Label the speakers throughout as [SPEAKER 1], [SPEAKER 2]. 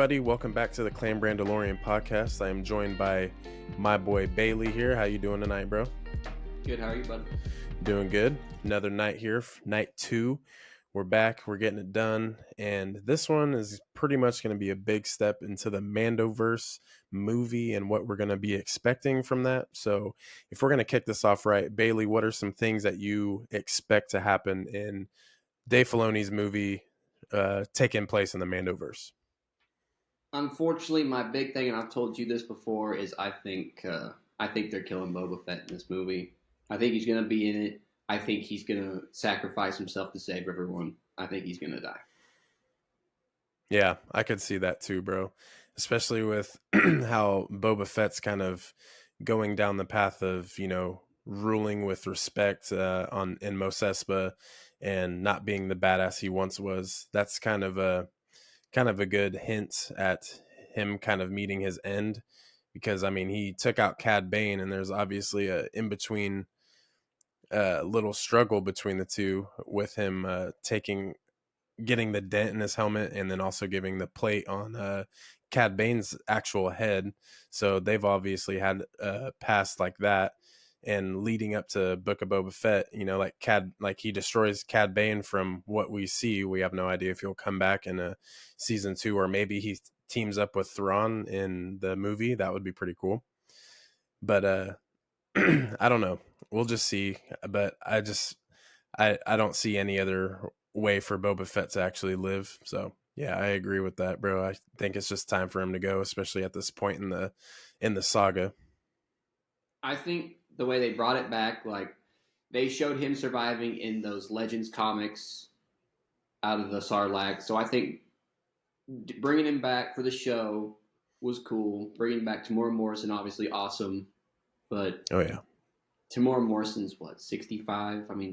[SPEAKER 1] everybody. Welcome back to the Clan Brandalorian podcast. I am joined by my boy Bailey here. How you doing tonight, bro?
[SPEAKER 2] Good. How are you, bud?
[SPEAKER 1] Doing good. Another night here, night 2. We're back. We're getting it done. And this one is pretty much going to be a big step into the Mandoverse movie and what we're going to be expecting from that. So if we're going to kick this off right, Bailey, what are some things that you expect to happen in Dave Filoni's movie taking place in the Mandoverse?
[SPEAKER 2] Unfortunately, my big thing, and I've told you this before, is I think they're killing Boba Fett in this movie. I think he's going to be in it. I think he's going to sacrifice himself to save everyone. I think he's going to die.
[SPEAKER 1] Yeah, I could see that too, bro. Especially with how Boba Fett's kind of going down the path of, ruling with respect in Mos Espa and not being the badass he once was. That's kind of a good hint at him kind of meeting his end, because I mean he took out Cad Bane, and there's obviously a in between little struggle between the two, with him getting the dent in his helmet and then also giving the plate on Cad Bane's actual head. So they've obviously had past like that. And leading up to Book of Boba Fett, like he destroys Cad Bane. From what we see, we have no idea if he'll come back in a season 2, or maybe he teams up with Thrawn in the movie. That would be pretty cool. But I don't know. We'll just see. But I don't see any other way for Boba Fett to actually live. So yeah, I agree with that, bro. I think it's just time for him to go, especially at this point in the saga.
[SPEAKER 2] I think the way they brought it back, like they showed him surviving in those Legends comics out of the Sarlacc. So I think bringing him back for the show was cool. Bringing back Tamora Morrison, obviously awesome. But
[SPEAKER 1] oh yeah,
[SPEAKER 2] Tamora Morrison's what, 65? I mean,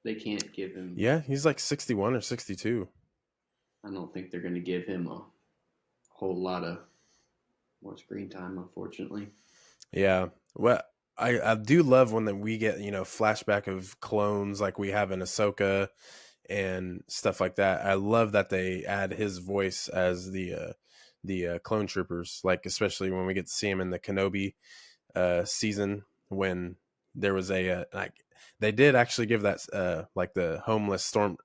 [SPEAKER 2] they can't give him.
[SPEAKER 1] Yeah, he's like 61 or 62.
[SPEAKER 2] I don't think they're going to give him a whole lot of more screen time, unfortunately.
[SPEAKER 1] Yeah. Well, I do love when we get, flashback of clones like we have in Ahsoka and stuff like that. I love that they add his voice as the clone troopers, like especially when we get to see him in the Kenobi season, when there was they did actually give that like the homeless storm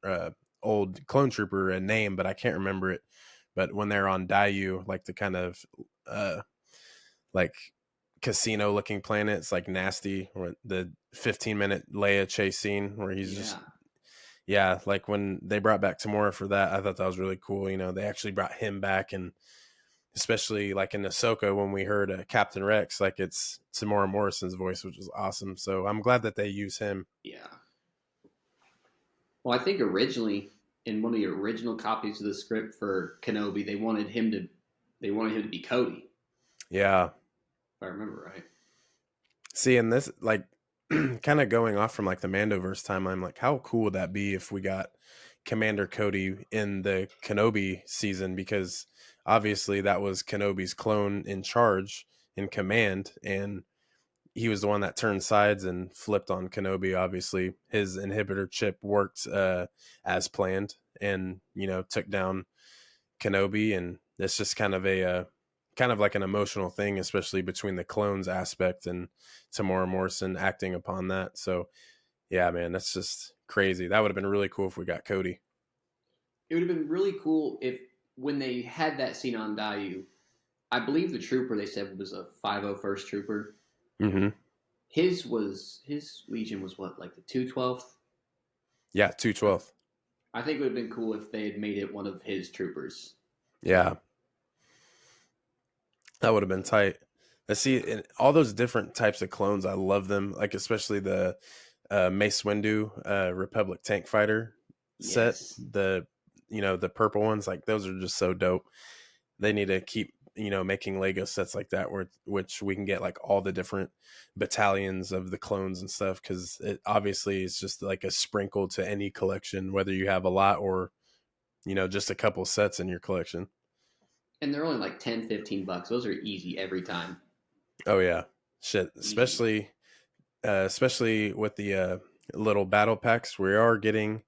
[SPEAKER 1] old clone trooper a name, but I can't remember it. But when they're on Daiyu, like the kind of like casino looking planet, it's like nasty, or the 15-minute Leia chase scene where he's like when they brought back Tamora for that, I thought that was really cool. They actually brought him back, and especially like in Ahsoka when we heard Captain Rex, like it's Tamora Morrison's voice, which is awesome. So I'm glad that they use him.
[SPEAKER 2] Yeah. Well, I think originally in one of the original copies of the script for Kenobi, they wanted him to be Cody.
[SPEAKER 1] Yeah.
[SPEAKER 2] If I remember right.
[SPEAKER 1] See, and this, like, kind of going off from like the Mandoverse timeline, like how cool would that be if we got Commander Cody in the Kenobi season? Because obviously that was Kenobi's clone in charge, in command, and he was the one that turned sides and flipped on Kenobi. Obviously his inhibitor chip worked as planned, and took down Kenobi. And it's just kind of like an emotional thing, especially between the clones aspect and Tamora Morrison acting upon that. So yeah, man, that's just crazy. That would have been really cool if we got Cody.
[SPEAKER 2] It would have been really cool if, when they had that scene on Daiyu, I believe the trooper they said was a 501st trooper.
[SPEAKER 1] Mm-hmm.
[SPEAKER 2] His Legion was what, like the 212th?
[SPEAKER 1] Yeah, 212th.
[SPEAKER 2] I think it would have been cool if they had made it one of his troopers.
[SPEAKER 1] Yeah. That would have been tight. Let's see, all those different types of clones, I love them. Like especially the Mace Windu Republic tank fighter set.
[SPEAKER 2] Yes.
[SPEAKER 1] The purple ones, like those are just so dope. They need to keep making Lego sets like that, which we can get like all the different battalions of the clones and stuff, because it obviously is just like a sprinkle to any collection, whether you have a lot or just a couple sets in your collection.
[SPEAKER 2] And they're only like $10-15. Those are easy every time.
[SPEAKER 1] Oh yeah, shit. Especially with the little battle packs, we are getting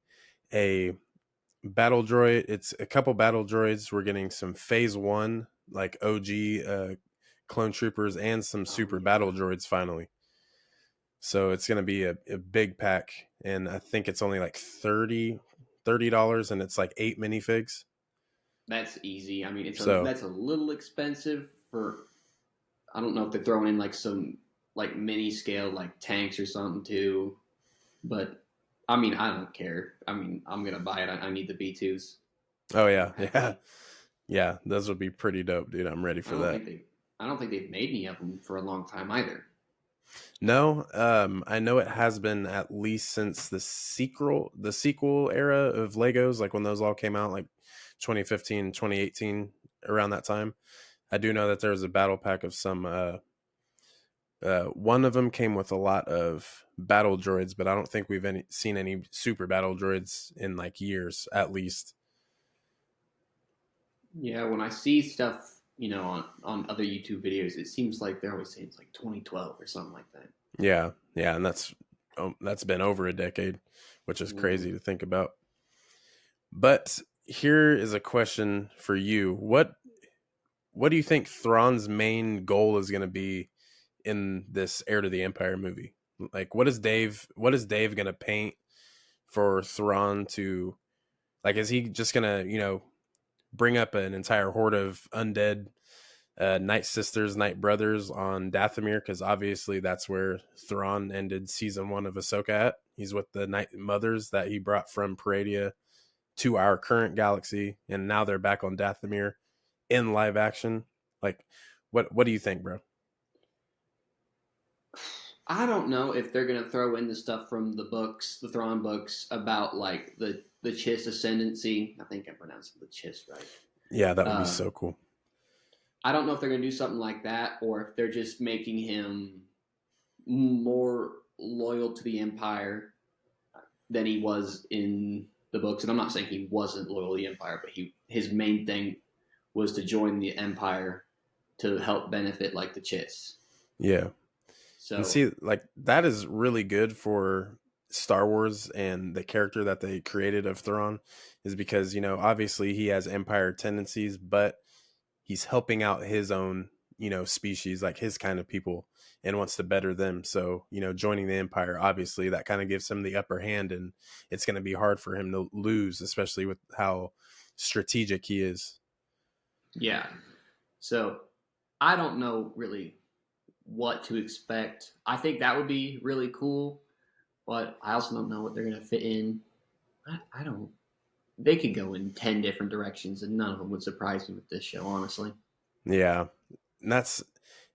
[SPEAKER 1] a battle droid. It's a couple battle droids. We're getting some Phase One, like OG clone troopers, and some
[SPEAKER 2] Oh
[SPEAKER 1] super battle
[SPEAKER 2] yeah,
[SPEAKER 1] droids finally. So it's gonna be a big pack, and I think it's only like $30, and it's like 8 minifigs.
[SPEAKER 2] that's easy. I mean,
[SPEAKER 1] So
[SPEAKER 2] that's a little expensive for. I don't know if they're throwing in like some like mini scale like tanks or something too, but I mean, I don't care. I mean, I'm gonna buy it. I need the B2s.
[SPEAKER 1] oh
[SPEAKER 2] So
[SPEAKER 1] yeah, yeah,
[SPEAKER 2] happily.
[SPEAKER 1] yeah. Those would be pretty dope, dude. I'm ready
[SPEAKER 2] I
[SPEAKER 1] for
[SPEAKER 2] don't
[SPEAKER 1] that.
[SPEAKER 2] think they. I don't think they've made any of them for a long time either.
[SPEAKER 1] No, I know it has been at least since the sequel era of Legos, like when those all came out, like 2015, 2018, around that time. I do know that there was a battle pack of some. One of them came with a lot of battle droids, but I don't think we've seen any super battle droids in like years, at least.
[SPEAKER 2] Yeah, when I see stuff, on other YouTube videos, it seems like they're always saying it's like 2012 or something like that.
[SPEAKER 1] Yeah, yeah, and that's been over a decade, which is
[SPEAKER 2] Mm.
[SPEAKER 1] crazy to think about. But here is a question for you: what do you think Thrawn's main goal is going to be in this Heir to the Empire movie? Like, what is Dave going to paint for Thrawn to, like? Is he just going to bring up an entire horde of undead Night Sisters, Night Brothers on Dathomir? Because obviously that's where Thrawn ended season 1 of Ahsoka at. He's with the Night Mothers that he brought from Paradia to our current galaxy, and now they're back on Dathomir in live action. Like, what do you think, bro?
[SPEAKER 2] I don't know if they're gonna throw in the stuff from the books, the Thrawn books, about like the Chiss ascendancy. I think I pronounced the Chiss right.
[SPEAKER 1] Yeah, that would be
[SPEAKER 2] Uh,
[SPEAKER 1] so cool.
[SPEAKER 2] I don't know if they're gonna do something like that, or if they're just making him more loyal to the Empire than he was in the books. And I'm not saying he wasn't loyal to the Empire, but his main thing was to join the Empire to help benefit like the Chiss.
[SPEAKER 1] Yeah. And
[SPEAKER 2] So
[SPEAKER 1] see, like, that is really good for Star Wars and the character that they created of Thrawn, is because, obviously he has Empire tendencies, but he's helping out his own, species, like his kind of people, and wants to better them. So, joining the Empire, obviously that kind of gives him the upper hand, and it's going to be hard for him to lose, especially with how strategic he is.
[SPEAKER 2] yeah, so I don't know really what to expect. I think that would be really cool, but I also don't know what they're gonna fit in. I don't. They could go in 10 different directions, and none of them would surprise me with this show, honestly.
[SPEAKER 1] Yeah. And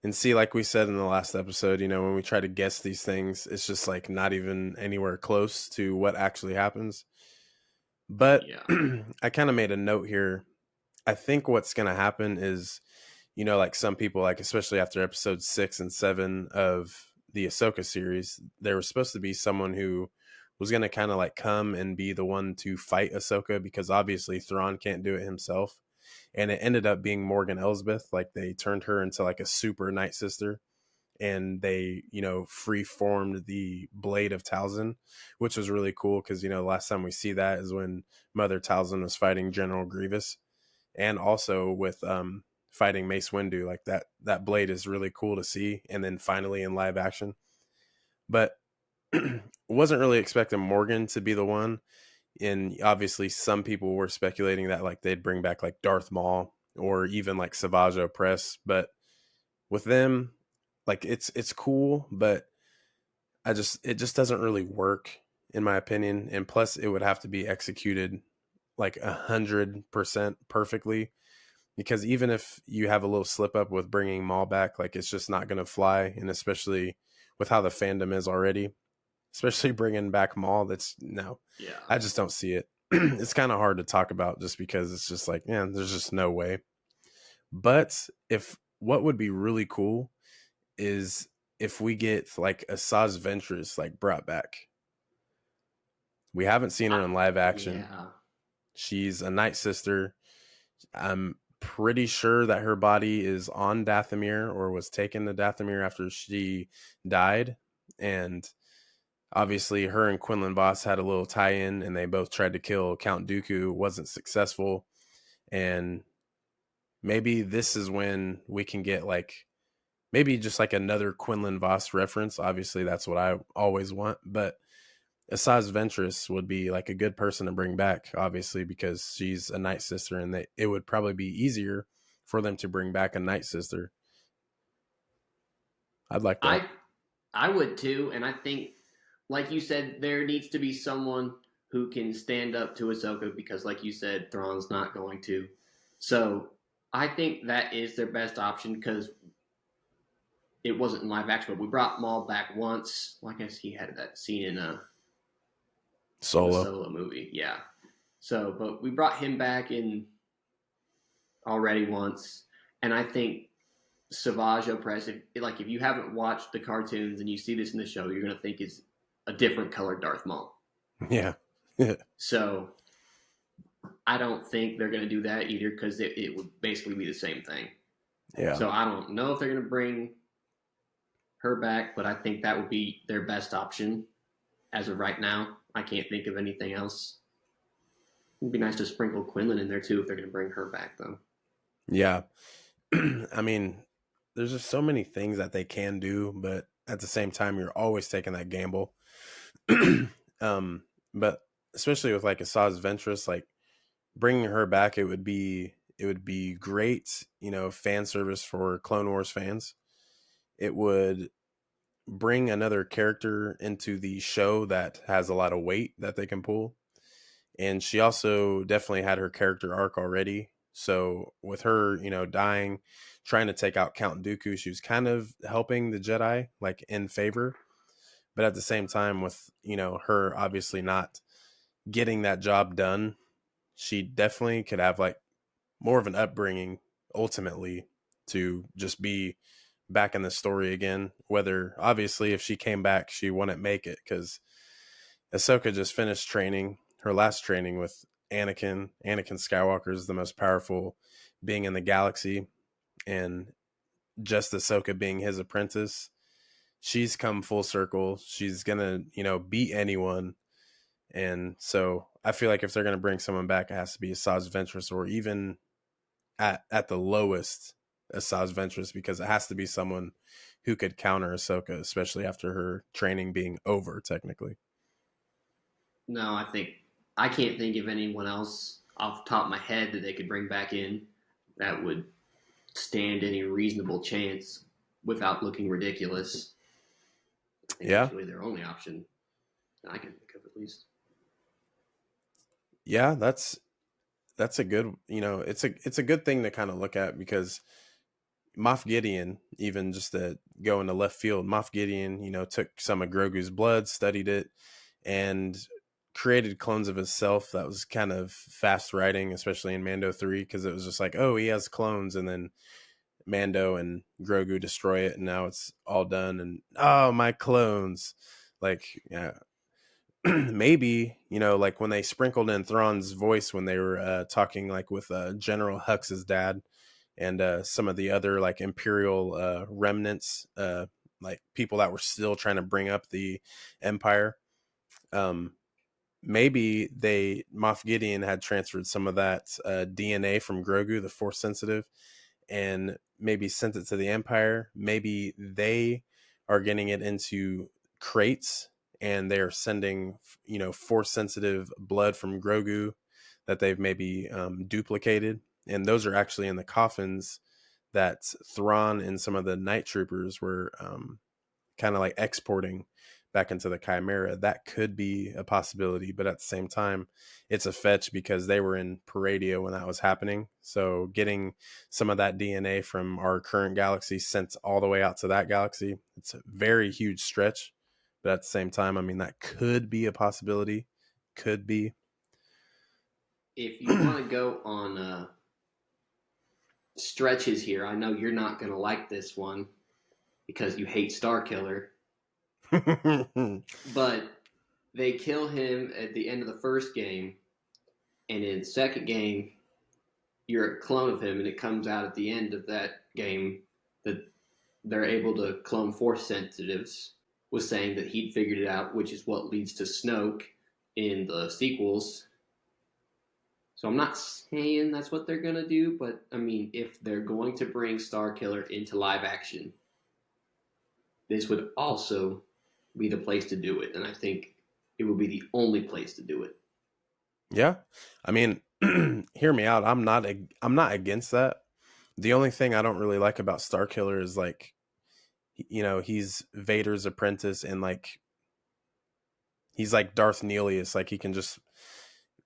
[SPEAKER 1] and see, like we said in the last episode, when we try to guess these things, it's just like not even anywhere close to what actually happens. But
[SPEAKER 2] Yeah.
[SPEAKER 1] I kind of made a note here. I think what's going to happen is, like some people, like especially after episode 6 and 7 of the Ahsoka series, there was supposed to be someone who was going to kind of like come and be the one to fight Ahsoka, because obviously Thrawn can't do it himself. And it ended up being Morgan Elsbeth. Like, they turned her into like a super Night Sister, and they free formed the Blade of Talzin, which was really cool because the last time we see that is when Mother Talzin was fighting General Grievous, and also with fighting Mace Windu. Like, that blade is really cool to see, and then finally in live action. But wasn't really expecting Morgan to be the one. And obviously some people were speculating that like they'd bring back like Darth Maul or even like Savage Opress. But with them, like, it's cool, but it just doesn't really work, in my opinion. And plus it would have to be executed like 100% perfectly, because even if you have a little slip up with bringing Maul back, like, it's just not going to fly. And especially with how the fandom is already, especially bringing back Maul, that's no,
[SPEAKER 2] Yeah.
[SPEAKER 1] I just don't see it. It's kind of hard to talk about just because it's just like, yeah, there's just no way. But if what would be really cool is if we get like Asajj Ventress like brought back. We haven't seen her in live action.
[SPEAKER 2] Yeah.
[SPEAKER 1] She's a Night Sister. I'm pretty sure that her body is on Dathomir, or was taken to Dathomir after she died. And Obviously, her and Quinlan Voss had a little tie-in, and they both tried to kill Count Dooku. Wasn't successful, and maybe this is when we can get like maybe just like another Quinlan Voss reference. Obviously, that's what I always want, but Asajj Ventress would be like a good person to bring back, obviously, because she's a Night Sister, and it would probably be easier for them to bring back a Night Sister. I'd like that.
[SPEAKER 2] I I would too, and I think, like you said, there needs to be someone who can stand up to Ahsoka because, like you said, Thrawn's not going to. So I think that is their best option because it wasn't in live action, but we brought Maul back once. Well, I guess he had that scene in the
[SPEAKER 1] Solo.
[SPEAKER 2] Solo movie, yeah. So, but we brought him back in already once, and I think Savage Opress, if you haven't watched the cartoons and you see this in the show, you're gonna think it's a different colored Darth Maul.
[SPEAKER 1] Yeah.
[SPEAKER 2] So I don't think they're gonna do that either because it would basically be the same thing.
[SPEAKER 1] Yeah.
[SPEAKER 2] So I don't know if they're gonna bring her back, but I think that would be their best option as of right now. I can't think of anything else. It'd be nice to sprinkle Quinlan in there too if they're gonna bring her back though.
[SPEAKER 1] Yeah. I mean, there's just so many things that they can do, but at the same time, you're always taking that gamble. But especially with like Asajj Ventress, like bringing her back, it would be great, fan service for Clone Wars fans. It would bring another character into the show that has a lot of weight that they can pull. And she also definitely had her character arc already. So with her, dying, trying to take out Count Dooku, she was kind of helping the Jedi, like in favor. But at the same time, with her obviously not getting that job done, she definitely could have like more of an upbringing ultimately to just be back in the story again. Whether obviously if she came back, she wouldn't make it because Ahsoka just finished training, her last training with Anakin. Anakin Skywalker is the most powerful being in the galaxy, and just Ahsoka being his apprentice, she's come full circle. She's gonna, beat anyone. And so I feel like if they're gonna bring someone back, it has to be Asajj Ventress, or even at the lowest Asajj Ventress, because it has to be someone who could counter Ahsoka, especially after her training being over, technically.
[SPEAKER 2] No, I can't think of anyone else off the top of my head that they could bring back in that would stand any reasonable chance without looking ridiculous. I think
[SPEAKER 1] Yeah.
[SPEAKER 2] that's really their only option that I can think of at least.
[SPEAKER 1] Yeah, that's a good, it's a good thing to kind of look at, because Moff Gideon, even just to go into left field, Moff Gideon, took some of Grogu's blood, studied it, and created clones of himself. That was kind of fast writing, especially in Mando 3, because it was just like, oh, he has clones, and then Mando and Grogu destroy it, and now it's all done. And oh, my clones, like, yeah. Maybe like when they sprinkled in Thrawn's voice when they were talking like with General Hux's dad, and some of the other like Imperial remnants, like people that were still trying to bring up the Empire. Um, Maybe Moff Gideon had transferred some of that DNA from Grogu, the Force sensitive, and maybe sent it to the Empire. Maybe they are getting it into crates, and they're sending Force sensitive blood from Grogu that they've maybe duplicated, and those are actually in the coffins that Thrawn and some of the night troopers were kind of like exporting back into the Chimera. That could be a possibility, but at the same time, it's a fetch because they were in Paradia when that was happening. So getting some of that DNA from our current galaxy sent all the way out to that galaxy, it's a very huge stretch. But at the same time, I mean, that could be a possibility. Could be.
[SPEAKER 2] If you want to go on stretches here, I know you're not going to like this one because you hate Star Killer, but they kill him at the end of the first game, and in the second game, you're a clone of him, and it comes out at the end of that game that they're able to clone Force sensitives. was saying that he'd figured it out, which is what leads to Snoke in the sequels. So I'm not saying that's what they're gonna do, but I mean, if they're going to bring Starkiller into live action, this would also be the place to do it, and I think it would be the only place to do it.
[SPEAKER 1] Yeah. I mean, hear me out. I'm not against that. The only thing I don't really like about Starkiller is like, he's Vader's apprentice, and like he's like Darth Nehelius, like he can just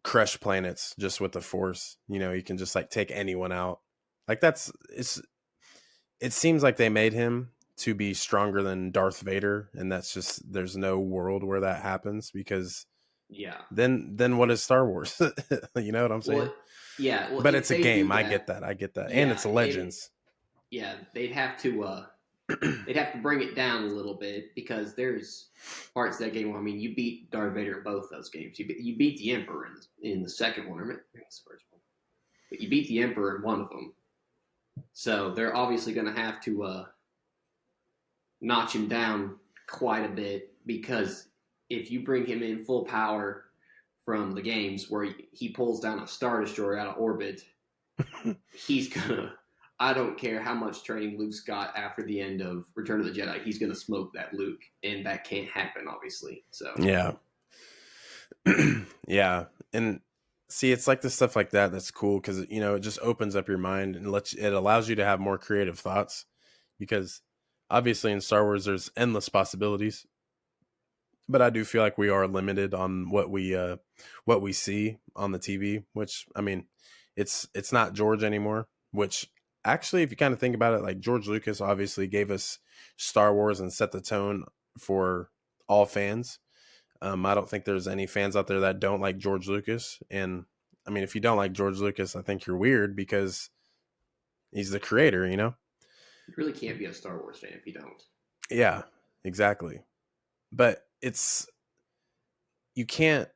[SPEAKER 1] crush planets just with the Force. He can just like take anyone out. Like it seems like they made him to be stronger than Darth Vader, and that's just there's no world where that happens, because
[SPEAKER 2] Yeah.
[SPEAKER 1] then what is Star Wars? You know what I'm saying?
[SPEAKER 2] Well, yeah. Well,
[SPEAKER 1] But
[SPEAKER 2] if
[SPEAKER 1] it's a
[SPEAKER 2] they do
[SPEAKER 1] game. I
[SPEAKER 2] that,
[SPEAKER 1] get that. I get that. And
[SPEAKER 2] yeah,
[SPEAKER 1] it's Legends.
[SPEAKER 2] they'd have to they'd have to bring it down a little bit because there's parts of that game where, I mean, you beat Darth Vader in both those games. You beat the Emperor in the second one, or maybe it's the first one, but you beat the Emperor in one of them. So they're obviously going to have to notch him down quite a bit, because if you bring him in full power from the games where he pulls down a Star Destroyer out of orbit, he's gonna. I don't care how much training Luke's got after the end of Return of the Jedi, he's gonna smoke that Luke, and that can't happen, obviously. So
[SPEAKER 1] Yeah. Yeah. And see, it's like the stuff like that that's cool, because it just opens up your mind and it allows you to have more creative thoughts, because obviously in Star Wars there's endless possibilities, but I do feel like we are limited on what we see on the TV, which, I mean, it's not George anymore, which actually, if you kind of think about it, like George Lucas obviously gave us Star Wars and set the tone for all fans. I don't think there's any fans out there that don't like George Lucas. And I mean, if you don't like George Lucas, I think you're weird, because he's the creator.
[SPEAKER 2] you really can't be a Star Wars fan if you don't.
[SPEAKER 1] Yeah, exactly. But you can't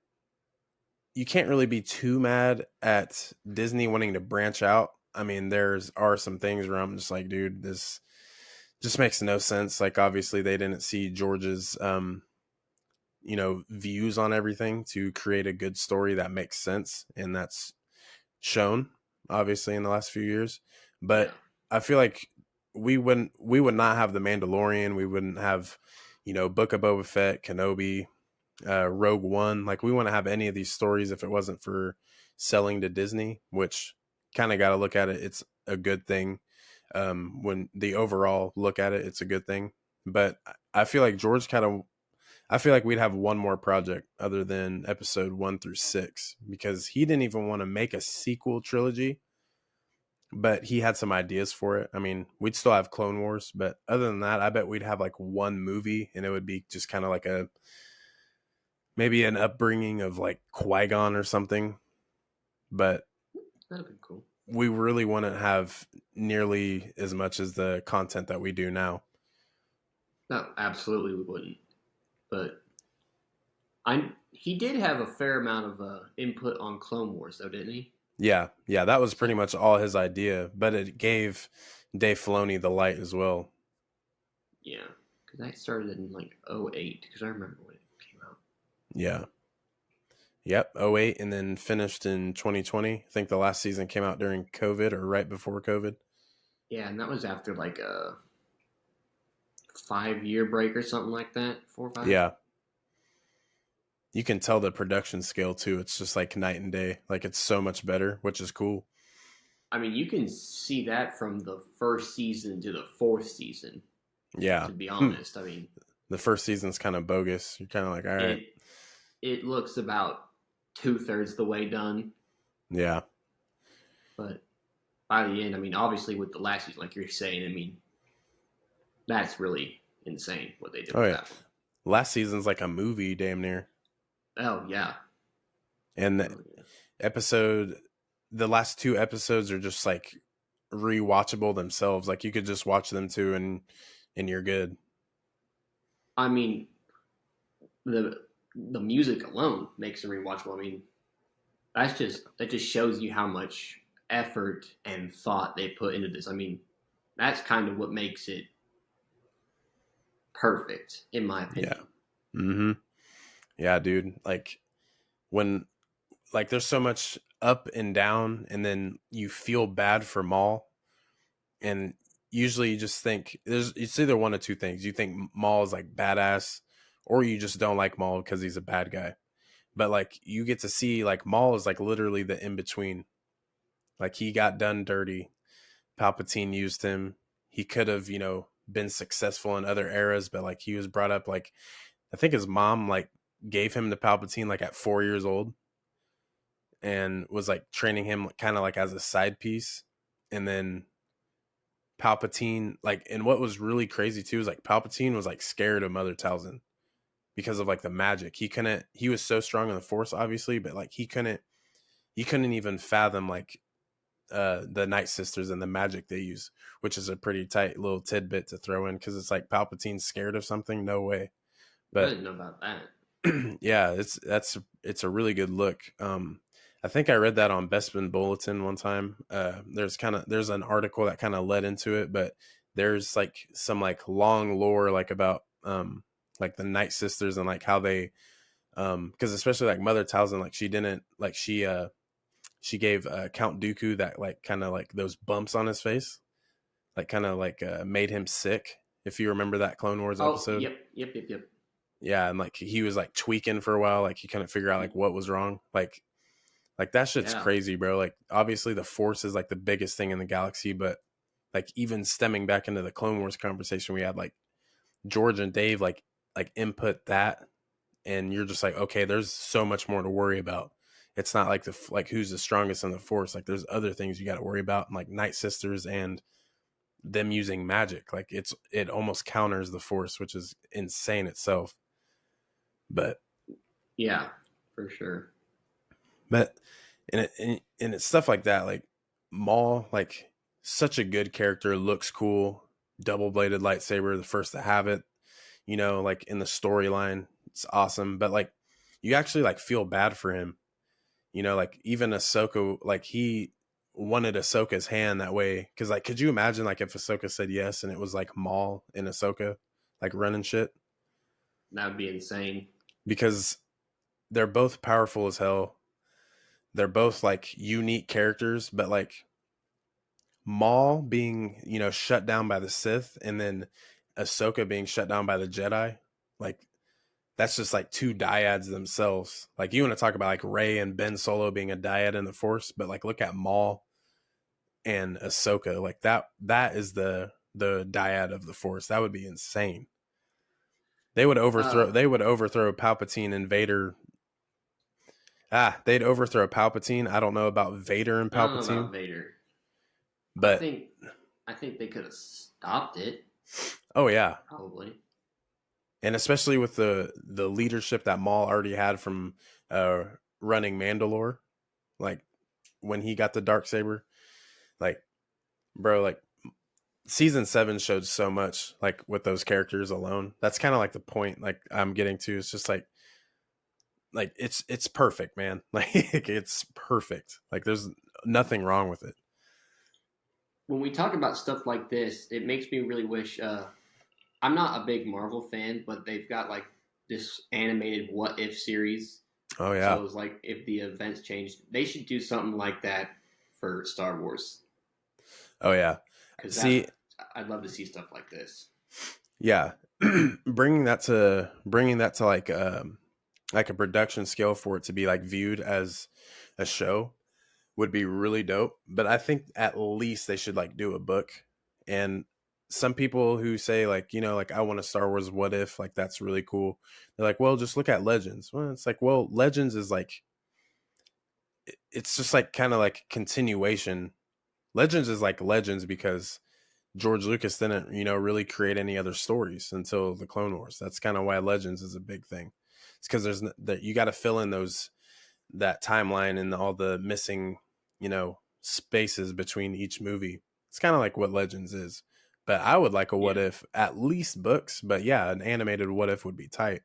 [SPEAKER 1] you can't really be too mad at Disney wanting to branch out. I mean, are some things where I'm just like, dude, this just makes no sense. Like, obviously they didn't see George's views on everything to create a good story that makes sense, and that's shown obviously in the last few years.
[SPEAKER 2] Yeah,
[SPEAKER 1] But I feel like we would not have the Mandalorian, we wouldn't have Book of Boba Fett, Kenobi, Rogue One. Like, we wouldn't have any of these stories if it wasn't for selling to Disney, which kind of got to look at it. It's a good thing. When the overall look at it, it's a good thing. But I feel like I feel like we'd have one more project other than episode 1 through 6, because he didn't even want to make a sequel trilogy, but he had some ideas for it. I mean, we'd still have Clone Wars, but other than that, I bet we'd have like one movie, and it would be just kind of like maybe an upbringing of like Qui-Gon or something. But
[SPEAKER 2] that'd be cool.
[SPEAKER 1] we really wouldn't have nearly as much as the content that we do now.
[SPEAKER 2] No, absolutely we wouldn't. But he did have a fair amount of input on Clone Wars, though, didn't he?
[SPEAKER 1] Yeah, that was pretty
[SPEAKER 2] So
[SPEAKER 1] much all his idea, but it gave Dave Filoni the light as well.
[SPEAKER 2] yeah, because that started in like '08. Because I remember when it came out.
[SPEAKER 1] Yeah. Yep, 08, and then finished in 2020. I think the last season came out during COVID or right before COVID.
[SPEAKER 2] Yeah, and that was after like a 5 year break or something like that. 4 or 5.
[SPEAKER 1] Yeah. You can tell the production scale too. It's just like night and day. Like, it's so much better, which is cool.
[SPEAKER 2] I mean, you can see that from the first season to the fourth season.
[SPEAKER 1] Yeah.
[SPEAKER 2] To be honest, I mean,
[SPEAKER 1] The first season's kind of bogus. You're kind of like, all right.
[SPEAKER 2] it looks about 2/3 the way done,
[SPEAKER 1] Yeah.
[SPEAKER 2] but by the end, I mean, obviously with the last season, like you're saying, I mean, that's really insane what they did
[SPEAKER 1] Oh,
[SPEAKER 2] with
[SPEAKER 1] yeah.
[SPEAKER 2] that one.
[SPEAKER 1] Last season's like a movie, damn near.
[SPEAKER 2] Oh yeah,
[SPEAKER 1] And
[SPEAKER 2] oh, yeah.
[SPEAKER 1] the last 2 episodes are just like rewatchable themselves. Like, you could just watch them too, and you're good.
[SPEAKER 2] I mean, the music alone makes them rewatchable. I mean, that just shows you how much effort and thought they put into this. I mean, that's kind of what makes it perfect, in my
[SPEAKER 1] Yeah.
[SPEAKER 2] opinion.
[SPEAKER 1] Mm-hmm. Yeah, dude. Like when like there's so much up and down, and then you feel bad for Maul, and usually you just think it's either one of two things. You think Maul is like badass, or you just don't like Maul because he's a bad guy. But like you get to see like Maul is like literally the in between. Like he got done dirty. Palpatine used him. He could have, been successful in other eras, but like he was brought up like I think his mom like gave him to Palpatine like at 4 years old, and was like training him kind of like as a side piece. And then Palpatine, like, and what was really crazy too is like Palpatine was like scared of Mother Talzin because of like the magic. He was so strong in the Force, obviously, but like he couldn't even fathom like the Night Sisters and the magic they use, which is a pretty tight little tidbit to throw in because it's like Palpatine's scared of something. No way.
[SPEAKER 2] I
[SPEAKER 1] But
[SPEAKER 2] didn't know about that.
[SPEAKER 1] yeah, it's a really good look. I think I read that on Bespin Bulletin one time. There's an article that kind of led into it, but there's like some like long lore like about like the Night Sisters and like how they because especially like Mother Talzin, like she didn't like she gave Count Dooku that like kind of like those bumps on his face, like kind of like made him sick. If you remember that Clone Wars
[SPEAKER 2] Oh,
[SPEAKER 1] episode.
[SPEAKER 2] yep.
[SPEAKER 1] Yeah, and like he was like tweaking for a while, like he couldn't figure out like what was wrong. Like that shit's
[SPEAKER 2] Yeah,
[SPEAKER 1] crazy, bro. Like obviously the Force is like the biggest thing in the galaxy, but like even stemming back into the Clone Wars conversation we had, like George and Dave like input that, and you're just like, okay, there's so much more to worry about. It's not like like who's the strongest in the Force. Like there's other things you got to worry about, like Night Sisters and them using magic. Like it almost counters the Force, which is insane itself. But
[SPEAKER 2] yeah, for sure.
[SPEAKER 1] But and it's stuff like that, like Maul, like such a good character, looks cool, double bladed lightsaber, the first to have it. Like in the storyline, it's awesome. But like you actually like feel bad for him. Like even Ahsoka, like he wanted Ahsoka's hand that way. Cause like could you imagine like if Ahsoka said yes and it was like Maul and Ahsoka like running shit?
[SPEAKER 2] That would be insane.
[SPEAKER 1] Because they're both powerful as hell. They're both like unique characters, but like Maul being, shut down by the Sith, and then Ahsoka being shut down by the Jedi, like that's just like two dyads themselves. Like you want to talk about like Rey and Ben Solo being a dyad in the Force, but like look at Maul and Ahsoka, like that is the dyad of the Force. That would be insane. They would overthrow
[SPEAKER 2] Uh,
[SPEAKER 1] they would overthrow Palpatine and Vader. They'd overthrow Palpatine. I don't know about Vader and
[SPEAKER 2] I don't know
[SPEAKER 1] Palpatine,
[SPEAKER 2] about Vader. I
[SPEAKER 1] but
[SPEAKER 2] think I think they could have stopped it,
[SPEAKER 1] oh yeah,
[SPEAKER 2] probably.
[SPEAKER 1] and especially with the leadership that Maul already had from uh running Mandalore, like when he got the dark saber, like bro, like season 7 showed so much like with those characters alone. That's kind of like the point like I'm getting to. It's just like it's perfect, man. Like it's perfect. Like there's nothing wrong with it.
[SPEAKER 2] When we talk about stuff like this, it makes me really wish. I'm not a big Marvel fan, but they've got like this animated What If series.
[SPEAKER 1] Oh yeah.
[SPEAKER 2] So it's like if the events changed, they should do something like that for Star Wars
[SPEAKER 1] Oh yeah.
[SPEAKER 2] because
[SPEAKER 1] See,
[SPEAKER 2] that I'd love to see stuff like this.
[SPEAKER 1] yeah. Bringing that to like a production scale for it to be like viewed as a show would be really dope. But I think at least they should like do a book. And some people who say like, like I want a Star Wars what if, like that's really cool. They're like, well, just look at Legends. Well, it's like, well, Legends is like it's just like kind of like continuation. Legends is like Legends because George Lucas didn't, really create any other stories until the Clone Wars. That's kind of why Legends is a big thing. It's because that you got to fill in that timeline and all the missing, spaces between each movie. It's kind of like what Legends is. But I would like a what
[SPEAKER 2] Yeah,
[SPEAKER 1] if, at least books. But yeah, an animated what if would be tight.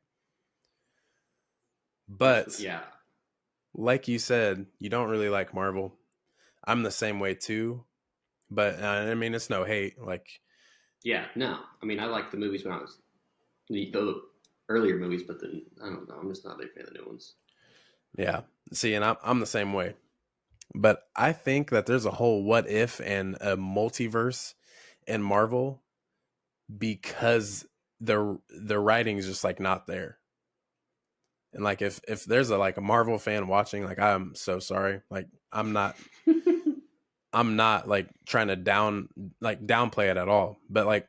[SPEAKER 1] But
[SPEAKER 2] yeah,
[SPEAKER 1] like you said, you don't really like Marvel. I'm the same way too. But I mean, it's no hate. Like,
[SPEAKER 2] yeah. No, I mean I liked the movies when I was the earlier movies, but then I don't know. I'm just not a big fan of the new ones.
[SPEAKER 1] Yeah. See, and I'm the same way. But I think that there's a whole what if and a multiverse in Marvel because the writing's just like not there. And like if there's a like a Marvel fan watching, like I'm so sorry. Like I'm not like trying to downplay it at all. But like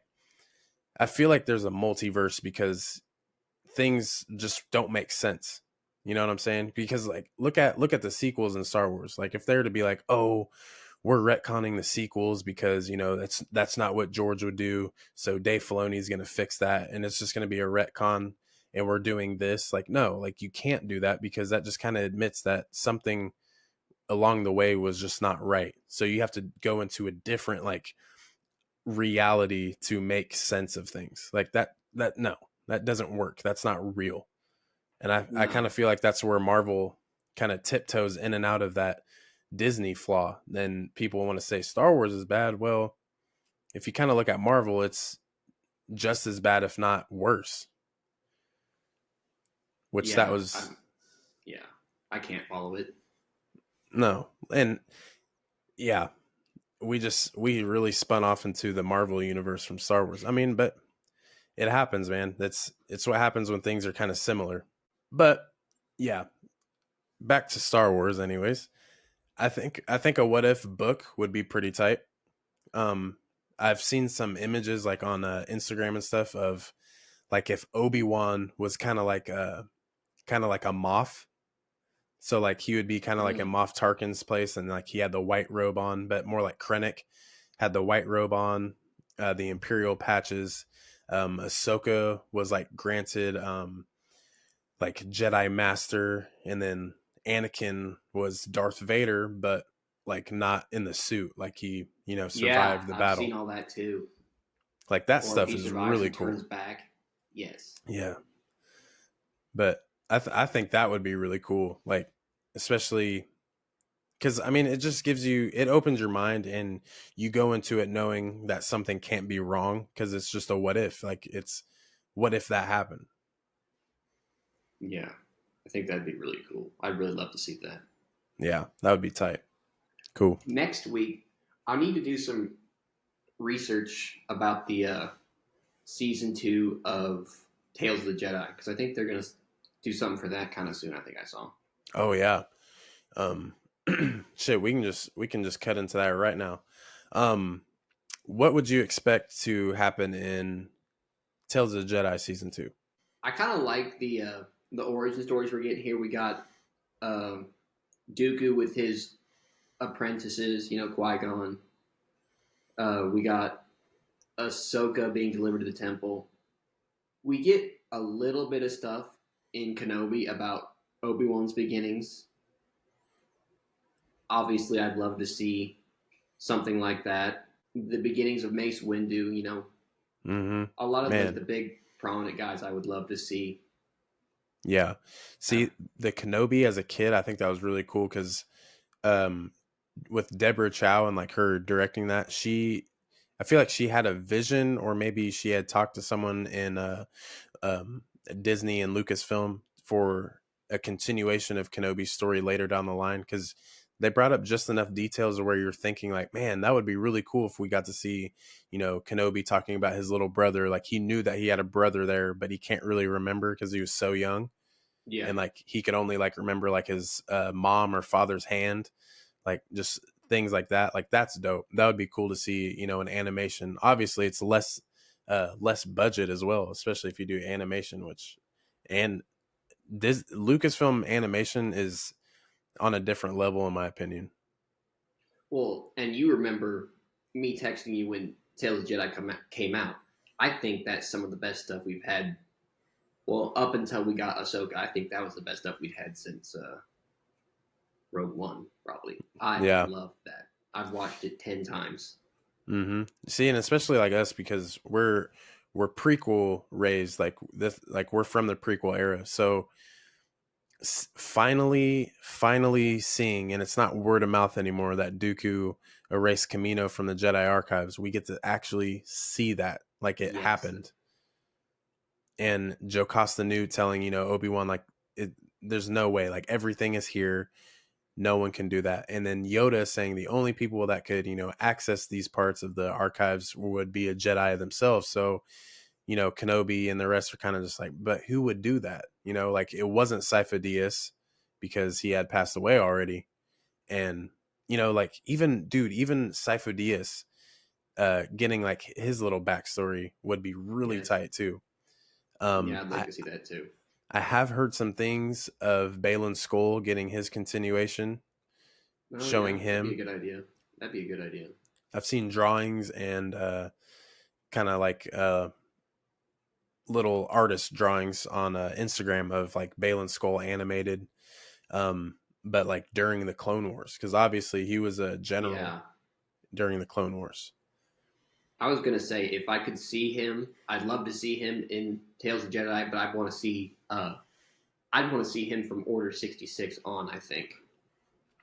[SPEAKER 1] I feel like there's a multiverse because things just don't make sense. You know what I'm saying? Because like look at the sequels in Star Wars. Like if they're to be like, oh, we're retconning the sequels because that's not what George would do. So Dave Filoni is going to fix that, and it's just going to be a retcon, and we're doing this. Like no, like you can't do that because that just kind of admits that something along the way was just not right. So you have to go into a different like reality to make sense of things like that. No, that doesn't work. That's not real. And I kind
[SPEAKER 2] No.
[SPEAKER 1] of feel like that's where Marvel kind of tiptoes in and out of that Disney flaw. Then people want to say Star Wars is bad. Well, if you kind of look at Marvel, it's just as bad, if not worse. Which that
[SPEAKER 2] Yeah,
[SPEAKER 1] was
[SPEAKER 2] yeah, I can't follow it.
[SPEAKER 1] no, and yeah, we really spun off into the Marvel universe from Star Wars. I mean, but it happens, man. It's what happens when things are kind of similar. But yeah, back to Star Wars, anyways. I think a what if book would be pretty tight. Um, I've seen some images like on Instagram and stuff of like if Obi-Wan was kind of like a Moff. So like he would be kind of like in
[SPEAKER 2] Mm.
[SPEAKER 1] Moff Tarkin's place, and like he had the white robe on, but more like Krennic had the white robe on, the Imperial patches. Ahsoka was like granted like Jedi Master, and then Anakin was Darth Vader, but like not in the suit, like he
[SPEAKER 2] Yeah,
[SPEAKER 1] survived the
[SPEAKER 2] I've seen
[SPEAKER 1] battle.
[SPEAKER 2] all that too.
[SPEAKER 1] Like that
[SPEAKER 2] Or if
[SPEAKER 1] stuff
[SPEAKER 2] he
[SPEAKER 1] is
[SPEAKER 2] survives
[SPEAKER 1] really
[SPEAKER 2] and turns
[SPEAKER 1] cool.
[SPEAKER 2] back, yes.
[SPEAKER 1] Yeah, but I think that would be really cool. Like especially because I mean it opens your mind and you go into it knowing that something can't be wrong because it's just a what if. Like it's what if that happened.
[SPEAKER 2] Yeah, I think that'd be really cool. I'd really love to see that.
[SPEAKER 1] Yeah, that would be tight. Cool.
[SPEAKER 2] Next week, I need to do some research about the season 2 of Tales of the Jedi because I think they're gonna do something for that kind of soon. I think I saw.
[SPEAKER 1] Oh yeah. Um, shit, we can just cut into that right now. Um, what would you expect to happen in Tales of the Jedi season 2?
[SPEAKER 2] I kind of like the origin stories we're getting here. We got uh, Dooku with his apprentices, Qui Gon. We got Ahsoka being delivered to the temple. We get a little bit of stuff in Kenobi about Obi-Wan's beginnings. Obviously, I'd love to see something like that. The beginnings of Mace Windu,
[SPEAKER 1] Mm-hmm.
[SPEAKER 2] a lot of the
[SPEAKER 1] Man,
[SPEAKER 2] big prominent guys I would love to see.
[SPEAKER 1] yeah.
[SPEAKER 2] Uh,
[SPEAKER 1] See, the Kenobi as a kid, I think that was really cool because um, with Deborah Chow and like her directing that, I feel like she had a vision, or maybe she had talked to someone in um, Disney and Lucasfilm for a continuation of Kenobi's story later down the line because they brought up just enough details of where you're thinking like, man, that would be really cool if we got to see, Kenobi talking about his little brother. Like he knew that he had a brother there, but he can't really remember because he was so young,
[SPEAKER 2] yeah.
[SPEAKER 1] and like he could only like remember like his mom or father's hand, like just things like that. Like that's dope. That would be cool to see, in animation. Obviously it's less budget as well, especially if you do animation, and this Lucasfilm animation is on a different level in my opinion.
[SPEAKER 2] Well, and you remember me texting you when Tales of the Jedi came out. I think that's some of the best stuff we've had. Well, up until we got Ahsoka, I think that was the best stuff we'd had since Rogue One, probably. I
[SPEAKER 1] Yeah.
[SPEAKER 2] love that. I've watched it 10 times.
[SPEAKER 1] See, and especially like us because we're prequel raised, like this, like we're from the prequel era. So finally seeing, and it's not word of mouth anymore, that Dooku erased Camino from the Jedi archives. We get to actually see that like it
[SPEAKER 2] Yes.
[SPEAKER 1] happened. and Jocasta Nu telling, Obi-Wan, like, there's no way, like, everything is here. No one can do that. And then Yoda saying the only people that could, access these parts of the archives would be a Jedi themselves. So, Kenobi and the rest are kind of just like, but who would do that? Like, it wasn't Sifo Dyas because he had passed away already. And, like, even Sifo Dyas, getting like his little backstory would be really
[SPEAKER 2] Yes.
[SPEAKER 1] tight too.
[SPEAKER 2] Yeah, I'd like
[SPEAKER 1] I
[SPEAKER 2] to see that too.
[SPEAKER 1] I have heard some things of Balin Skull getting his continuation,
[SPEAKER 2] Oh
[SPEAKER 1] showing
[SPEAKER 2] yeah, that'd be a
[SPEAKER 1] him.
[SPEAKER 2] good idea. That'd be a good idea.
[SPEAKER 1] I've seen drawings and kind of like little artist drawings on Instagram of like Balin Skull animated, but like during the Clone Wars, because obviously he was a general
[SPEAKER 2] Yeah.
[SPEAKER 1] during the Clone Wars.
[SPEAKER 2] I was gonna say if I could see him, I'd love to see him in Tales of Jedi, but I'd want to see him from Order 66 on, I think.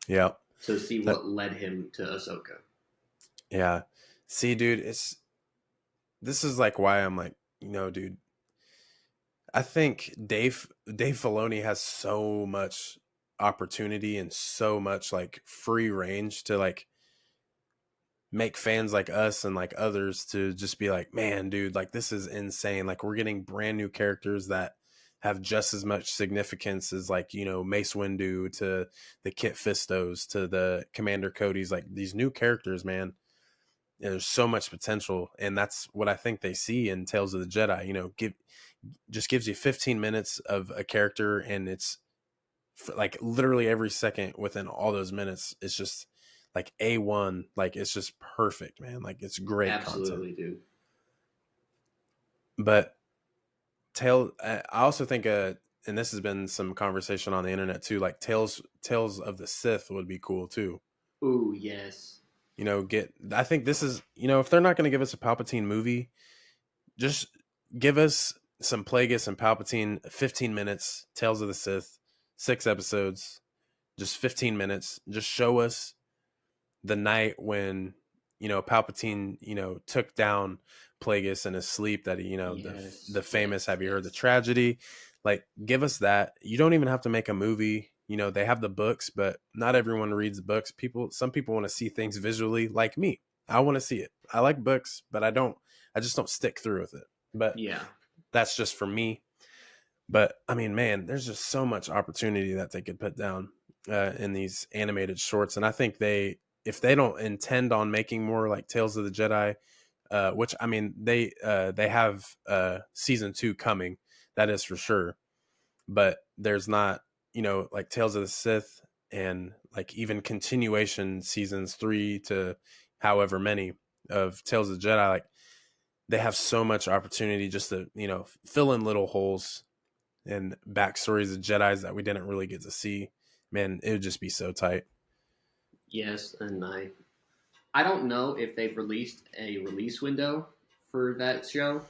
[SPEAKER 1] Yeah,
[SPEAKER 2] To see
[SPEAKER 1] that
[SPEAKER 2] what led him to Ahsoka.
[SPEAKER 1] yeah. See, dude, this is like why I'm like, dude, I think Dave Filoni has so much opportunity and so much like free range to like make fans like us and like others to just be like, man, dude, like this is insane. Like we're getting brand new characters that have just as much significance as like, Mace Windu to the Kit Fistos to the Commander Cody's, like these new characters, man. There's so much potential, and that's what I think they see in Tales of the Jedi. Just gives you 15 minutes of a character, and it's like literally every second within all those minutes, it's just like A1, like it's just perfect, man. Like it's great content.
[SPEAKER 2] Absolutely, dude.
[SPEAKER 1] But I also think and this has been some conversation on the internet too, like Tales of the Sith would be cool too.
[SPEAKER 2] Ooh, yes.
[SPEAKER 1] I think this is, if they're not going to give us a Palpatine movie, just give us some Plagueis and Palpatine, 15 minutes, Tales of the Sith, 6 episodes, just 15 minutes. Just show us the night when, Palpatine, took down Plagueis in his sleep, that he,
[SPEAKER 2] Yes,
[SPEAKER 1] the famous,
[SPEAKER 2] yes,
[SPEAKER 1] have you heard the
[SPEAKER 2] yes.
[SPEAKER 1] tragedy? Like, give us that. You don't even have to make a movie. They have the books, but not everyone reads books. Some people want to see things visually, like me. I want to see it. I like books, but I just don't stick through with it. But
[SPEAKER 2] Yeah.
[SPEAKER 1] that's just for me. But I mean, man, there's just so much opportunity that they could put down in these animated shorts, and I think if they don't intend on making more like Tales of the Jedi, which I mean, they have season 2 coming, that is for sure. But there's not, like Tales of the Sith and like even continuation seasons 3 to however many of Tales of the Jedi, like they have so much opportunity just to fill in little holes and backstories of Jedi's that we didn't really get to see. Man, it would just be so tight.
[SPEAKER 2] Yes, and I don't know if they've released a release window for that show.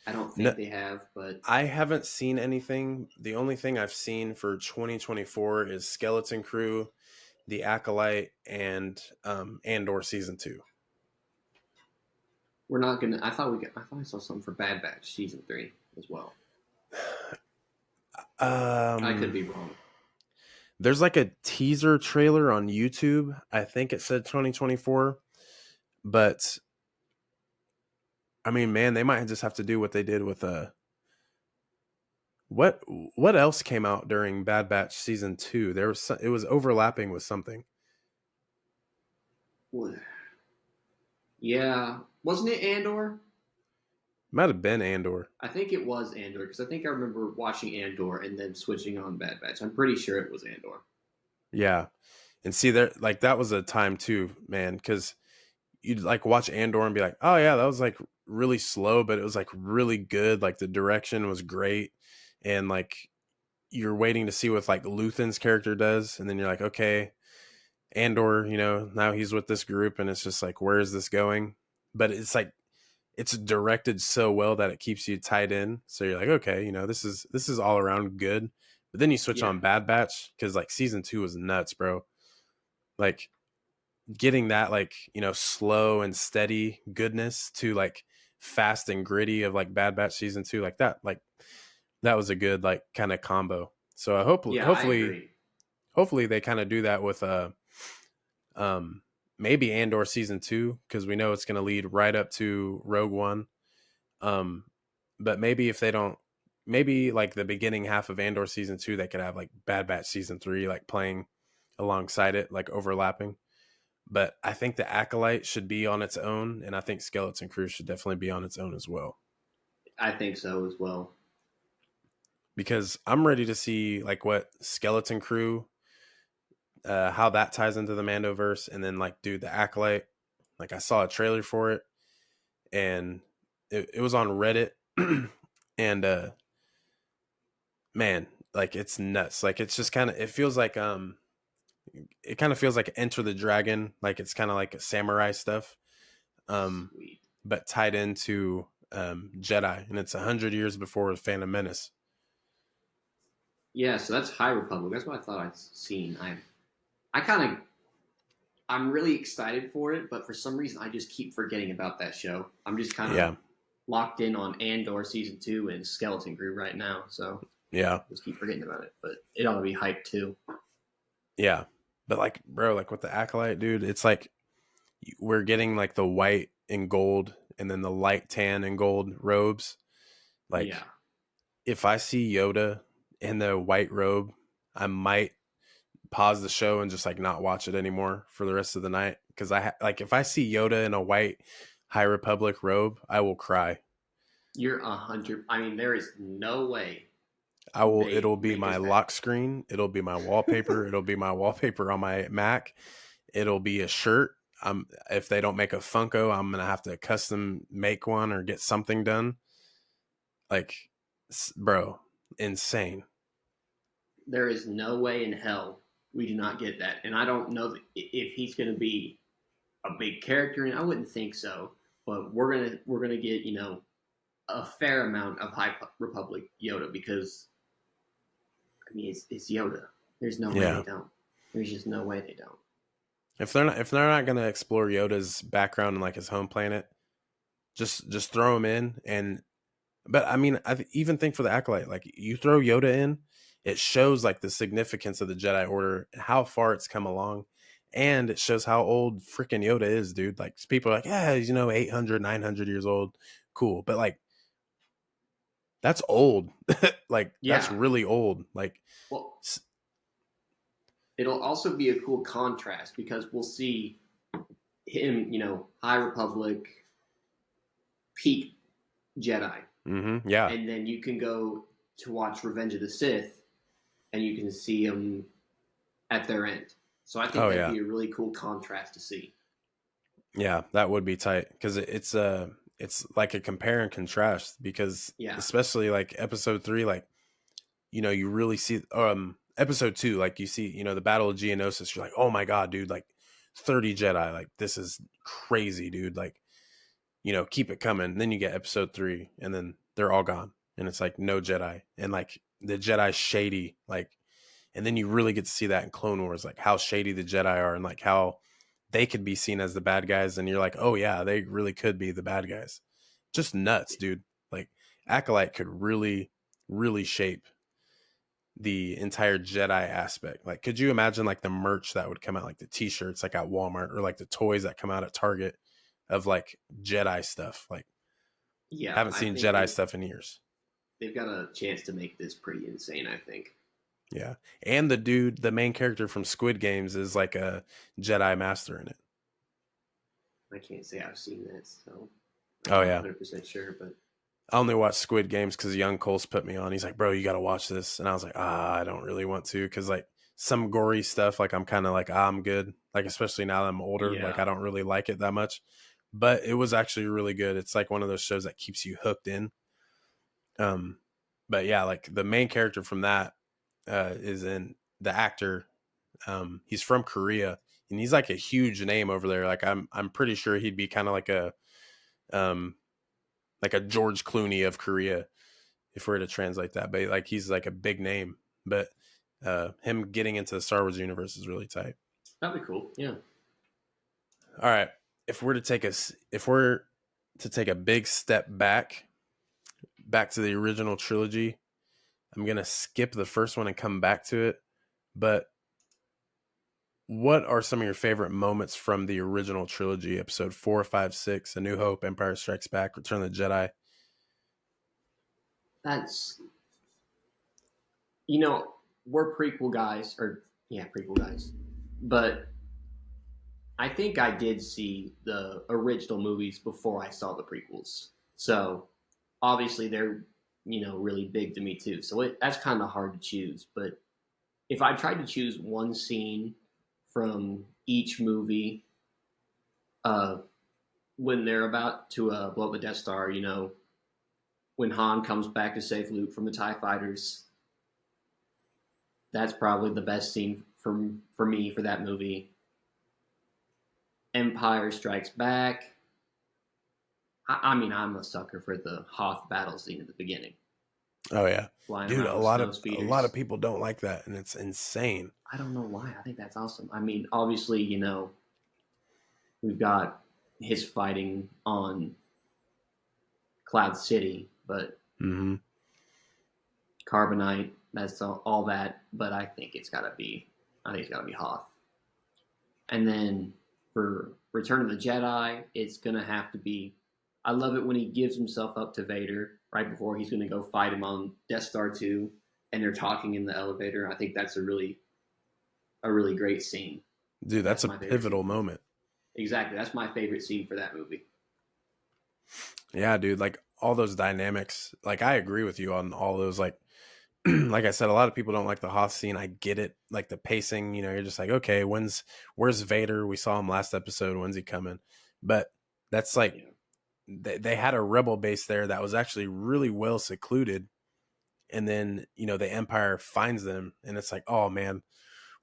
[SPEAKER 2] I don't
[SPEAKER 1] No,
[SPEAKER 2] think they have, but
[SPEAKER 1] I haven't seen anything. The only thing I've seen for 2024 is Skeleton Crew, The Acolyte, and Andor season 2.
[SPEAKER 2] we're not gonna. I thought I saw something for Bad Batch season 3 as well. I could
[SPEAKER 1] Um,
[SPEAKER 2] be wrong.
[SPEAKER 1] there's like a teaser trailer on YouTube. I think it said 2024, but I mean, man, they might just have to do what they did with what else came out during Bad Batch season 2? It was overlapping with something.
[SPEAKER 2] What? Yeah, wasn't it Andor?
[SPEAKER 1] Might have been Andor.
[SPEAKER 2] I think it was Andor because I think I remember watching Andor and then switching on Bad Batch. I'm pretty sure it was Andor.
[SPEAKER 1] Yeah. And see there, like that was a time too, man, because you'd like watch Andor and be like, oh yeah, that was like really slow, but it was like really good. Like the direction was great. And like you're waiting to see what like Luthen's character does, and then you're like, okay, Andor, now he's with this group, and it's just like, where is this going? But it's like it's directed so well that it keeps you tied in. So you're like, okay, this is all around good. But then you switch
[SPEAKER 2] Yeah,
[SPEAKER 1] on Bad Batch because like season 2 was nuts, bro. Like getting that like slow and steady goodness to like fast and gritty of like Bad Batch season 2, like that was a good like kind of combo. So I
[SPEAKER 2] Yeah, I agree.
[SPEAKER 1] hopefully they kind of do that with um maybe Andor season 2, because we know it's going to lead right up to Rogue One. um but maybe if they don't, maybe like the beginning half of Andor season 2, they could have like Bad Batch season 3 like playing alongside it, like overlapping. But I think the Acolyte should be on its own, and I think Skeleton Crew should definitely be on its own as well,
[SPEAKER 2] I think so as well.
[SPEAKER 1] because I'm ready to see like what Skeleton Crew, how that ties into the Mandoverse, and then like dude, the Acolyte. Like I saw a trailer for it, and it was on Reddit, and man, like it's nuts. Like it's just kind of, it feels like it kind of feels like Enter the Dragon, like it's kind of like a samurai stuff, um,
[SPEAKER 2] Sweet.
[SPEAKER 1] but tied into Jedi, and it's 100 years before Phantom Menace.
[SPEAKER 2] Yeah, so that's High Republic. That's what I thought I'd seen. I kind of, I'm really excited for it, but for some reason I just keep forgetting about that show. I'm just kind of
[SPEAKER 1] Yeah,
[SPEAKER 2] locked in on Andor season 2 and Skeleton Crew right now, so
[SPEAKER 1] yeah,
[SPEAKER 2] just keep forgetting about it. But it ought to be hyped too.
[SPEAKER 1] yeah. But like, bro, like with the Acolyte, dude, it's like we're getting like the white and gold, and then the light tan and gold robes.
[SPEAKER 2] Yeah,
[SPEAKER 1] Like, if I see Yoda in the white robe, I might pause the show and just like not watch it anymore for the rest of the night, because like if I see Yoda in a white High Republic robe, I will cry.
[SPEAKER 2] you're 100. I mean, there is no way
[SPEAKER 1] I will.
[SPEAKER 2] they
[SPEAKER 1] It'll be
[SPEAKER 2] make
[SPEAKER 1] my
[SPEAKER 2] us that.
[SPEAKER 1] lock screen. It'll be my wallpaper. It'll be my wallpaper on my Mac. It'll be a shirt. If they don't make a Funko, I'm gonna have to custom make one or get something done. Like, bro, insane.
[SPEAKER 2] There is no way in hell we do not get that. And I don't know if he's going to be a big character, and I wouldn't think so. But we're gonna get a fair amount of High Republic Yoda because I mean it's Yoda. There's no way they
[SPEAKER 1] Yeah.
[SPEAKER 2] don't. There's just no way they don't.
[SPEAKER 1] If they're not gonna explore Yoda's background and like his home planet, just throw him in. And but I mean, even think for the Acolyte, like you throw Yoda in, it shows like the significance of the Jedi Order and how far it's come along, and it shows how old freaking Yoda is, dude. Like people are like, yeah, he's 800, 900 years old, cool, but like that's old. Like that's
[SPEAKER 2] Yeah.
[SPEAKER 1] really old. Like,
[SPEAKER 2] Well, it'll also be a cool contrast because we'll see him, High Republic, peak Jedi,
[SPEAKER 1] yeah,
[SPEAKER 2] and then you can go to watch Revenge of the Sith, and you can see him at their end. So I think
[SPEAKER 1] oh
[SPEAKER 2] that'd
[SPEAKER 1] yeah,
[SPEAKER 2] be a really cool contrast to see.
[SPEAKER 1] yeah, that would be tight, because it's like a compare and contrast, because
[SPEAKER 2] Yeah,
[SPEAKER 1] especially like episode 3, like you really see episode 2, like you see the Battle of Geonosis, you're like, oh my god, dude, like 30 Jedi, like this is crazy, dude, like keep it coming. And then you get episode 3, and then they're all gone, and it's like no Jedi, and like the Jedi shady, like, and then you really get to see that in Clone Wars, like how shady the Jedi are, and like how they could be seen as the bad guys, and you're like, oh yeah, they really could be the bad guys. Just nuts, dude. Like Acolyte could really, really shape the entire Jedi aspect. Like, could you imagine like the merch that would come out, like the t-shirts like at Walmart, or like the toys that come out at Target of like Jedi stuff? Like,
[SPEAKER 2] yeah.
[SPEAKER 1] haven't
[SPEAKER 2] I
[SPEAKER 1] seen
[SPEAKER 2] think
[SPEAKER 1] Jedi stuff in years.
[SPEAKER 2] they've got a chance to make this pretty insane. I think.
[SPEAKER 1] Yeah. And the main character from Squid Games is like a Jedi master in it.
[SPEAKER 2] I can't say I've seen that, so I'm
[SPEAKER 1] Oh
[SPEAKER 2] not
[SPEAKER 1] yeah.
[SPEAKER 2] 100% sure. But
[SPEAKER 1] I only watched Squid Games because young Cole's put me on. He's like, bro, you got to watch this. And I was like, I don't really want to, because like some gory stuff, like I'm kind of like, I'm good. Like, especially now that I'm older, like
[SPEAKER 2] yeah,
[SPEAKER 1] I don't really like it that much. But it was actually really good. It's like one of those shows that keeps you hooked in. Um, but yeah, like the main character from that is in the actor. He's from Korea, and he's like a huge name over there. Like I'm pretty sure he'd be kind of um like a George Clooney of Korea, if we were to translate that. But like he's like a big name. But him getting into the Star Wars universe is really tight.
[SPEAKER 2] that'd be cool. Yeah.
[SPEAKER 1] All right, if we're to take a big step back to the original trilogy. I'm going to skip the first one and come back to it. But what are some of your favorite moments from the original trilogy? Episode 4, 5, 6, A New Hope, Empire Strikes Back, Return of the Jedi.
[SPEAKER 2] That's, we're prequel guys, prequel guys. But I think I did see the original movies before I saw the prequels. So obviously they're, really big to me too. So that's kind of hard to choose. But if I tried to choose one scene from each movie, when they're about to blow up the Death Star, when Han comes back to save Luke from the TIE fighters, that's probably the best scene for me for that movie. Empire Strikes Back. I mean, I'm a sucker for the Hoth battle scene at the beginning.
[SPEAKER 1] Oh yeah,
[SPEAKER 2] Flying
[SPEAKER 1] dude.
[SPEAKER 2] around with snow speeders.
[SPEAKER 1] A lot of people don't like that, and it's insane.
[SPEAKER 2] I don't know why. I think that's awesome. I mean, obviously, we've got his fighting on Cloud City, but Carbonite. That's all that. But I think it's got to be Hoth. And then for Return of the Jedi, it's gonna have to be. I love it when he gives himself up to Vader right before he's gonna go fight him on Death Star 2, and they're talking in the elevator. I think that's a really great scene.
[SPEAKER 1] Dude, that's a pivotal moment.
[SPEAKER 2] Exactly. That's my favorite scene for that movie.
[SPEAKER 1] Yeah, dude, like all those dynamics, like I agree with you on all those, like like I said, a lot of people don't like the Hoth scene. I get it. Like the pacing, you're just like, okay, where's Vader? We saw him last episode. When's he coming? But that's like, they had a rebel base there that was actually really well secluded. And then, the Empire finds them and it's like, oh man,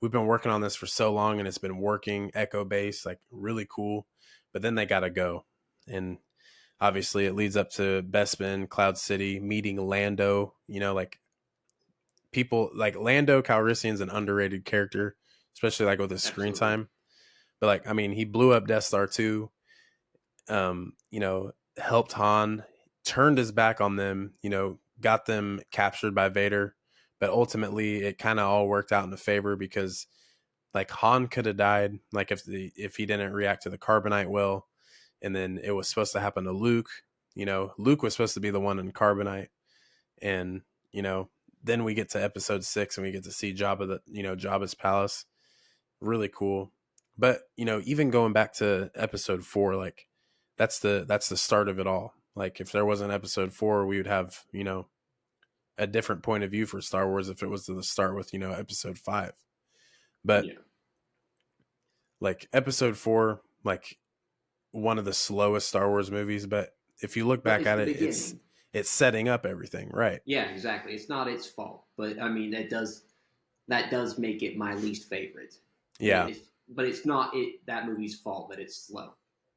[SPEAKER 1] we've been working on this for so long and it's been working. Echo base, like really cool. But then they got to go. And obviously it leads up to Bespin, Cloud City, meeting Lando, like people like Lando Calrissian's an underrated character, especially like with his screen time. But like, I mean, he blew up Death Star 2, helped Han, turned his back on them, got them captured by Vader. But ultimately it kind of all worked out in the favor because like Han could have died, like if he didn't react to the carbonite well. And then it was supposed to happen to Luke. Luke was supposed to be the one in carbonite. And, then we get to episode 6 and we get to see Jabba's palace. Really cool. But, even going back to episode 4, like that's the start of it all. Like if there wasn't episode 4, we would have, a different point of view for Star Wars if it was to the start with, episode 5. But like episode 4, like one of the slowest Star Wars movies, but if you look back at it, it's setting up everything, right?
[SPEAKER 2] Yeah, exactly. It's not its fault, but I mean that does make it my least favorite.
[SPEAKER 1] Yeah,
[SPEAKER 2] but it's not that movie's fault that it's slow.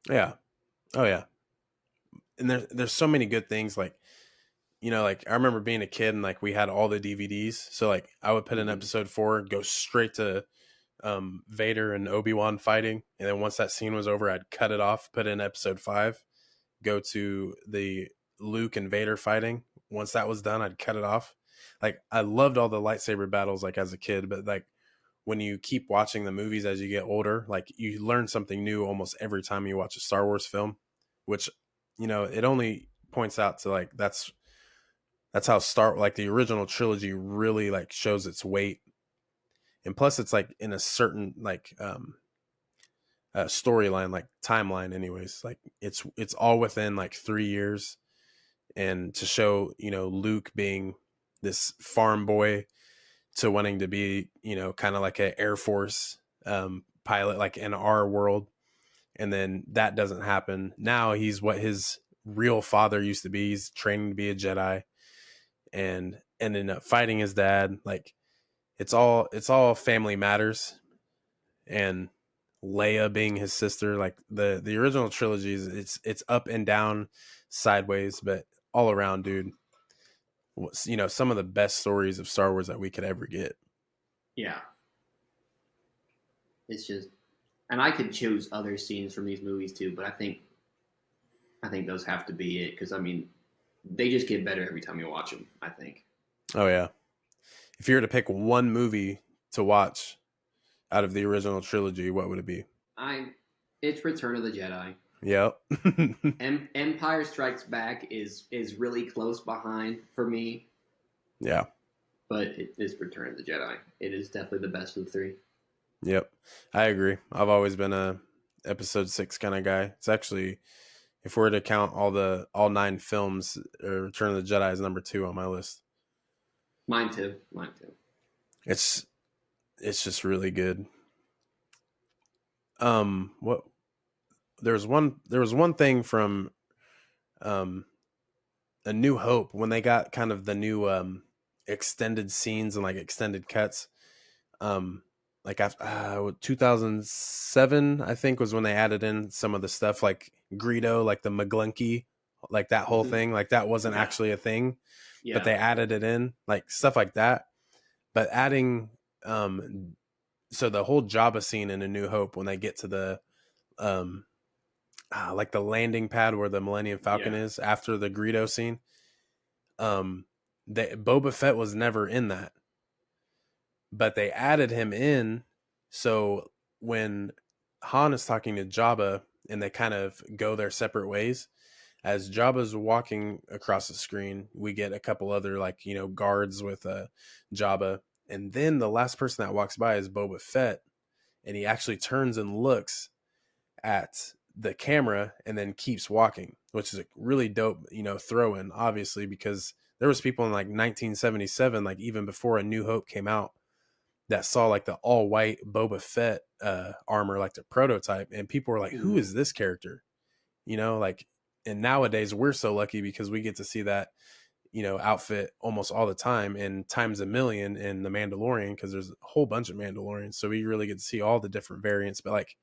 [SPEAKER 1] Yeah, oh yeah. And there's so many good things, like like I remember being a kid and like we had all the DVDs, so like I would put in episode 4, go straight to Vader and Obi-Wan fighting, and then once that scene was over, I'd cut it off, put in episode 5, go to the Luke and Vader fighting. Once that was done, I'd cut it off. Like I loved all the lightsaber battles like as a kid, but like when you keep watching the movies as you get older, like you learn something new almost every time you watch a Star Wars film, which it only points out to like that's how the original trilogy really like shows its weight. And plus it's like in a certain like storyline, like timeline anyways, like it's all within like 3 years. And to show Luke being this farm boy to wanting to be kind of like an Air Force pilot like in our world, and then that doesn't happen. Now he's what his real father used to be. He's training to be a Jedi and ended up fighting his dad. Like it's all family matters. And Leia being his sister, like the original trilogies, it's up and down, sideways, but all around, dude, some of the best stories of Star Wars that we could ever get.
[SPEAKER 2] Yeah. It's just, and I could choose other scenes from these movies too, but I think I think those have to be it because I mean, they just get better every time you watch them. I think.
[SPEAKER 1] Oh yeah. If you were to pick one movie to watch out of the original trilogy, what would it be?
[SPEAKER 2] I it's Return of the Jedi.
[SPEAKER 1] Yep.
[SPEAKER 2] Empire Strikes Back is really close behind for me,
[SPEAKER 1] Yeah.
[SPEAKER 2] but it is Return of the Jedi. It is definitely the best of the three.
[SPEAKER 1] Yep. I agree. I've always been a episode 6 kind of guy. It's actually, if we're to count all 9 films, Return of the Jedi is number 2 on my list.
[SPEAKER 2] Mine too. Mine too.
[SPEAKER 1] It's just really good. What there was one thing from um A New Hope when they got kind of the new extended scenes and like extended cuts. Like after 2007, I think was when they added in some of the stuff like Greedo, like the McGlunky, like that whole
[SPEAKER 2] Mm-hmm.
[SPEAKER 1] thing. Like that wasn't
[SPEAKER 2] Yeah.
[SPEAKER 1] actually a thing, but
[SPEAKER 2] Yeah.
[SPEAKER 1] they added it in, like stuff like that. But adding, um, so the whole Jabba scene in A New Hope when they get to the um like the landing pad where the Millennium Falcon
[SPEAKER 2] Yeah.
[SPEAKER 1] is after the Greedo scene, Boba Fett was never in that, but they added him in. So when Han is talking to Jabba and they kind of go their separate ways, as Jabba's walking across the screen, we get a couple other like guards with Jabba, and then the last person that walks by is Boba Fett, and he actually turns and looks at the camera and then keeps walking, which is a really dope throw in, obviously, because there was people in like 1977, like even before A New Hope came out, that saw like the all white Boba Fett armor, like the prototype, and people were like, "Who
[SPEAKER 2] Mm-hmm.
[SPEAKER 1] is this character?" Like, and nowadays we're so lucky because we get to see that outfit almost all the time and times a million in the Mandalorian because there's a whole bunch of Mandalorians, so we really get to see all the different variants. But like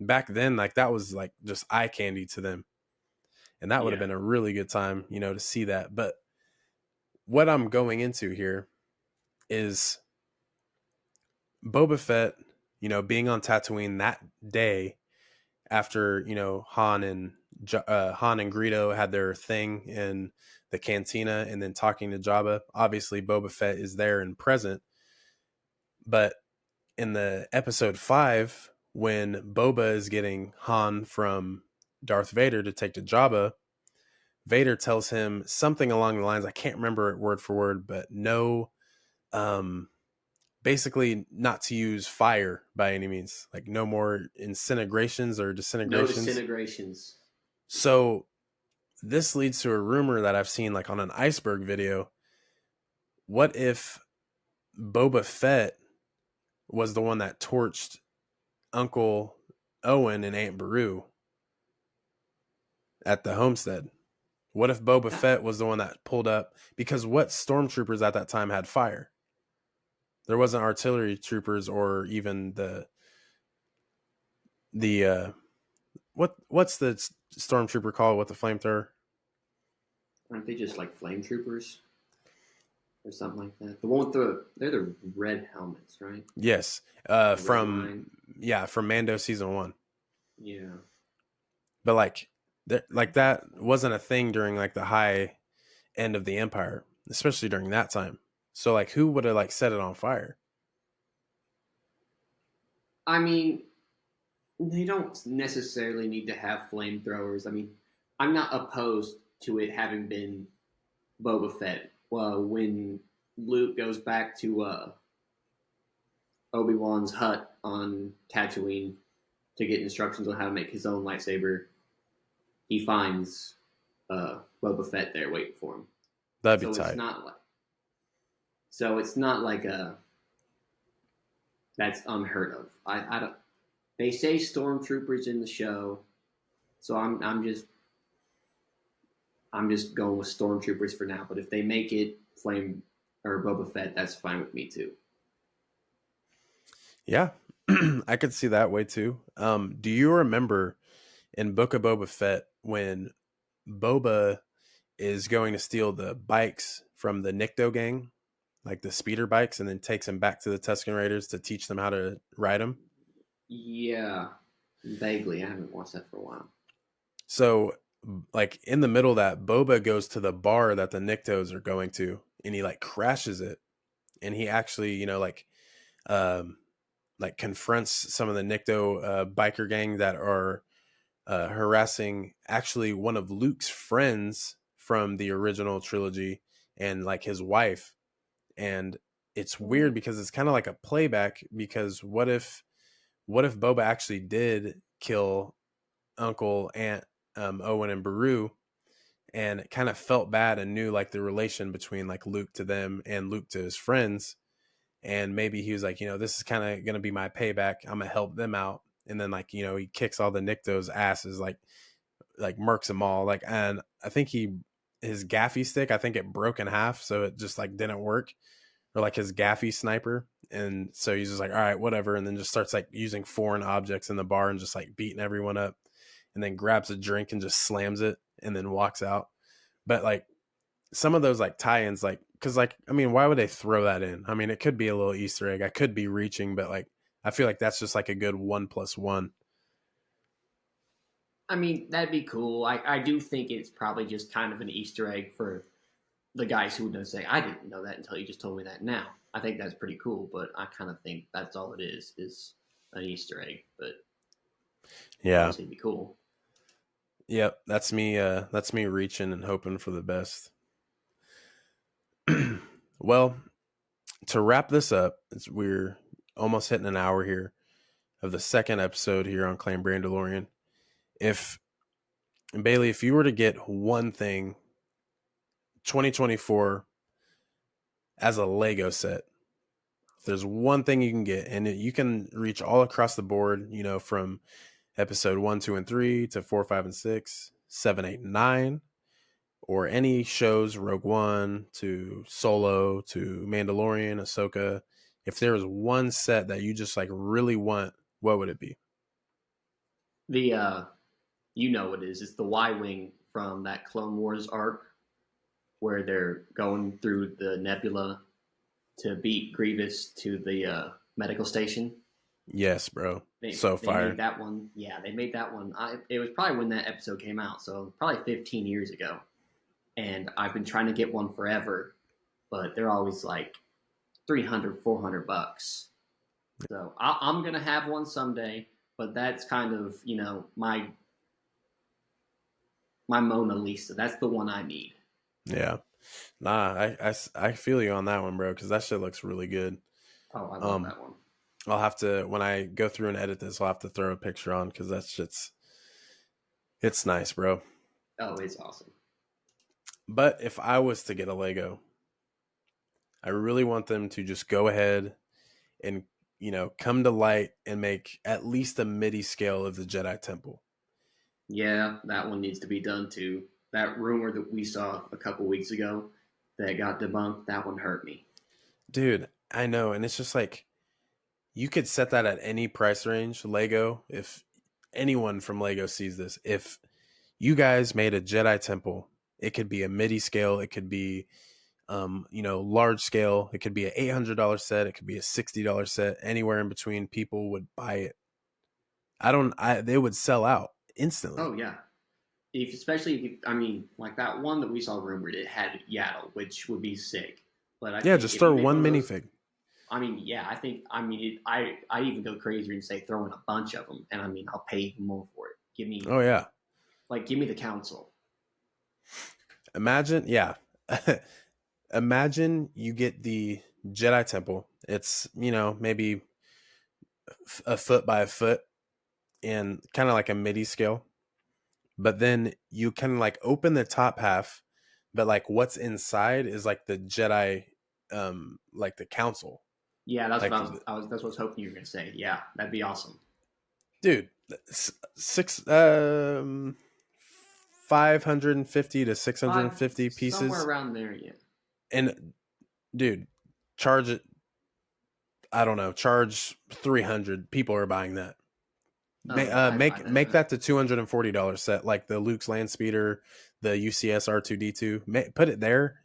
[SPEAKER 1] back then, like that was like just eye candy to them, and that would have
[SPEAKER 2] Yeah.
[SPEAKER 1] been a really good time, to see that. But what I'm going into here is Boba Fett, being on Tatooine that day after Han and Greedo had their thing in the cantina, and then talking to Jabba. Obviously, Boba Fett is there and present, but in the episode 5, when Boba is getting Han from Darth Vader to take to Jabba, Vader tells him something along the lines, I can't remember it word for word, but no, um, basically not to use fire by any means, like no more incinerations or
[SPEAKER 2] No
[SPEAKER 1] disintegrations.
[SPEAKER 2] disintegrations.
[SPEAKER 1] So this leads to a rumor that I've seen like on an iceberg video. What if Boba Fett was the one that torched Uncle Owen and Aunt Beru at the homestead? What if Boba
[SPEAKER 2] That,
[SPEAKER 1] Fett was the one that pulled up? Because what stormtroopers at that time had fire? There wasn't artillery troopers or even the what's the stormtrooper called with the flamethrower?
[SPEAKER 2] aren't they just like flame troopers or something like that? The one with they're the red helmets, right?
[SPEAKER 1] Yes,
[SPEAKER 2] The red line.
[SPEAKER 1] from Mando season 1.
[SPEAKER 2] Yeah.
[SPEAKER 1] But like that wasn't a thing during like the high end of the Empire, especially during that time. So like, who would have like set it on fire?
[SPEAKER 2] I mean, they don't necessarily need to have flamethrowers. I mean, I'm not opposed to it having been Boba Fett. When Luke goes back to Obi-Wan's hut on Tatooine to get instructions on how to make his own lightsaber, he finds Boba Fett there waiting for him.
[SPEAKER 1] That'd be
[SPEAKER 2] So it's
[SPEAKER 1] tight.
[SPEAKER 2] not like so it's not like a that's unheard of. I don't. They say stormtroopers in the show, so I'm just going with stormtroopers for now. But if they make it Flame or Boba Fett, that's fine with me too.
[SPEAKER 1] Yeah, I could see that way too. Do you remember in Book of Boba Fett when Boba is going to steal the bikes from the Nikto gang, like the speeder bikes, and then takes them back to the Tusken Raiders to teach them how to ride them?
[SPEAKER 2] Yeah, vaguely. I haven't watched that for a while.
[SPEAKER 1] So like in the middle of that, Boba goes to the bar that the Niktos are going to, and he like crashes it, and he actually, um, like confronts some of the Nikto biker gang that are harassing actually one of Luke's friends from the original trilogy and like his wife. And it's weird because it's kind of like a playback, because what if Boba actually did kill Uncle, Aunt, Owen, and Beru, and kind of felt bad and knew like the relation between like Luke to them and Luke to his friends, and maybe he was like, this is kind of gonna be my payback. I'm gonna help them out, and then like he kicks all the Niktos asses, like murks them all, like, and I think his gaffy stick, I think it broke in half, so it just like didn't work, or like his gaffy sniper, and so he's just like, all right, whatever, and then just starts like using foreign objects in the bar and just like beating everyone up, and then grabs a drink and just slams it and then walks out. But like some of those like tie-ins, like, because like, I mean, why would they throw that in? I mean, it could be a little Easter egg. I could be reaching, but like I feel like that's just like a good 1+1.
[SPEAKER 2] I mean, that'd be cool. I do think it's probably just kind of an Easter egg for the guys who would say, I didn't know that until you just told me that now. I think that's pretty cool, but I kind of think that's all it is an Easter egg. But
[SPEAKER 1] Yeah.
[SPEAKER 2] obviously, it'd be cool.
[SPEAKER 1] Yep. That's me reaching and hoping for the best. Well, to wrap this up, we're almost hitting an hour here of the second episode here on Claim Brandalorian. If Bailey, if you were to get one thing 2024 as a Lego set, if there's one thing you can get, and you can reach all across the board, from episode 1, 2, and 3 to 4, 5, and 6, 7, 8, and 9, or any shows, Rogue One to Solo to Mandalorian, Ahsoka. If there was one set that you just like really want, what would it be?
[SPEAKER 2] The you know it is. It's the Y wing from that Clone Wars arc where they're going through the nebula to beat Grievous to the medical station.
[SPEAKER 1] Yes, bro.
[SPEAKER 2] They
[SPEAKER 1] So
[SPEAKER 2] they made
[SPEAKER 1] fire.
[SPEAKER 2] that one. Yeah, they made that one. It was probably when that episode came out, so probably 15 years ago. And I've been trying to get one forever, but they're always like 300, $400. So I'm gonna have one someday, but that's kind of my Mona Lisa. That's the one I need.
[SPEAKER 1] Yeah. Nah, I feel you on that one, bro, because that shit looks really good.
[SPEAKER 2] Oh, I love
[SPEAKER 1] Um,
[SPEAKER 2] that one.
[SPEAKER 1] I'll have to, when I go through and edit this, I'll have to throw a picture on, because that shit's, it's nice, bro.
[SPEAKER 2] Oh, it's awesome.
[SPEAKER 1] But if I was to get a Lego, I really want them to just go ahead and, come to light and make at least a midi scale of the Jedi Temple.
[SPEAKER 2] Yeah, that one needs to be done too. That rumor that we saw a couple weeks ago that got debunked, that one hurt me.
[SPEAKER 1] Dude, I know. And it's just like, you could set that at any price range. Lego, if anyone from Lego sees this, if you guys made a Jedi Temple, it could be a midi scale, it could be large scale, it could be an $800 set, it could be a $60 set, anywhere in between, people would buy it. They would sell out instantly.
[SPEAKER 2] Oh yeah, especially if I mean like that one that we saw rumored, it had Yaddle, which would be sick. But I
[SPEAKER 1] Yeah,
[SPEAKER 2] think
[SPEAKER 1] just
[SPEAKER 2] if you
[SPEAKER 1] throw
[SPEAKER 2] make one
[SPEAKER 1] one
[SPEAKER 2] of those,
[SPEAKER 1] minifig.
[SPEAKER 2] I mean, yeah, I even go crazier and say throw in a bunch of them, and I mean I'll pay even more for it.
[SPEAKER 1] Oh yeah.
[SPEAKER 2] Give me the council.
[SPEAKER 1] Imagine, yeah. Imagine you get the Jedi Temple. It's, maybe a foot by a foot, and kind of like a midi scale. But then you can like open the top half, but like what's inside is like the Jedi, like the council.
[SPEAKER 2] Yeah, that's what
[SPEAKER 1] Like,
[SPEAKER 2] that's what I was hoping you were gonna say. Yeah, that'd be awesome.
[SPEAKER 1] dude, six 550 to
[SPEAKER 2] Five
[SPEAKER 1] 650
[SPEAKER 2] somewhere
[SPEAKER 1] pieces,
[SPEAKER 2] around there. Yeah.
[SPEAKER 1] and dude, charge it, I don't know, charge 300. People are buying that.
[SPEAKER 2] Oh yeah, I'd buy
[SPEAKER 1] Make
[SPEAKER 2] that.
[SPEAKER 1] that the $240 set, like the Luke's land speeder, the UCS R2D2. Put it there.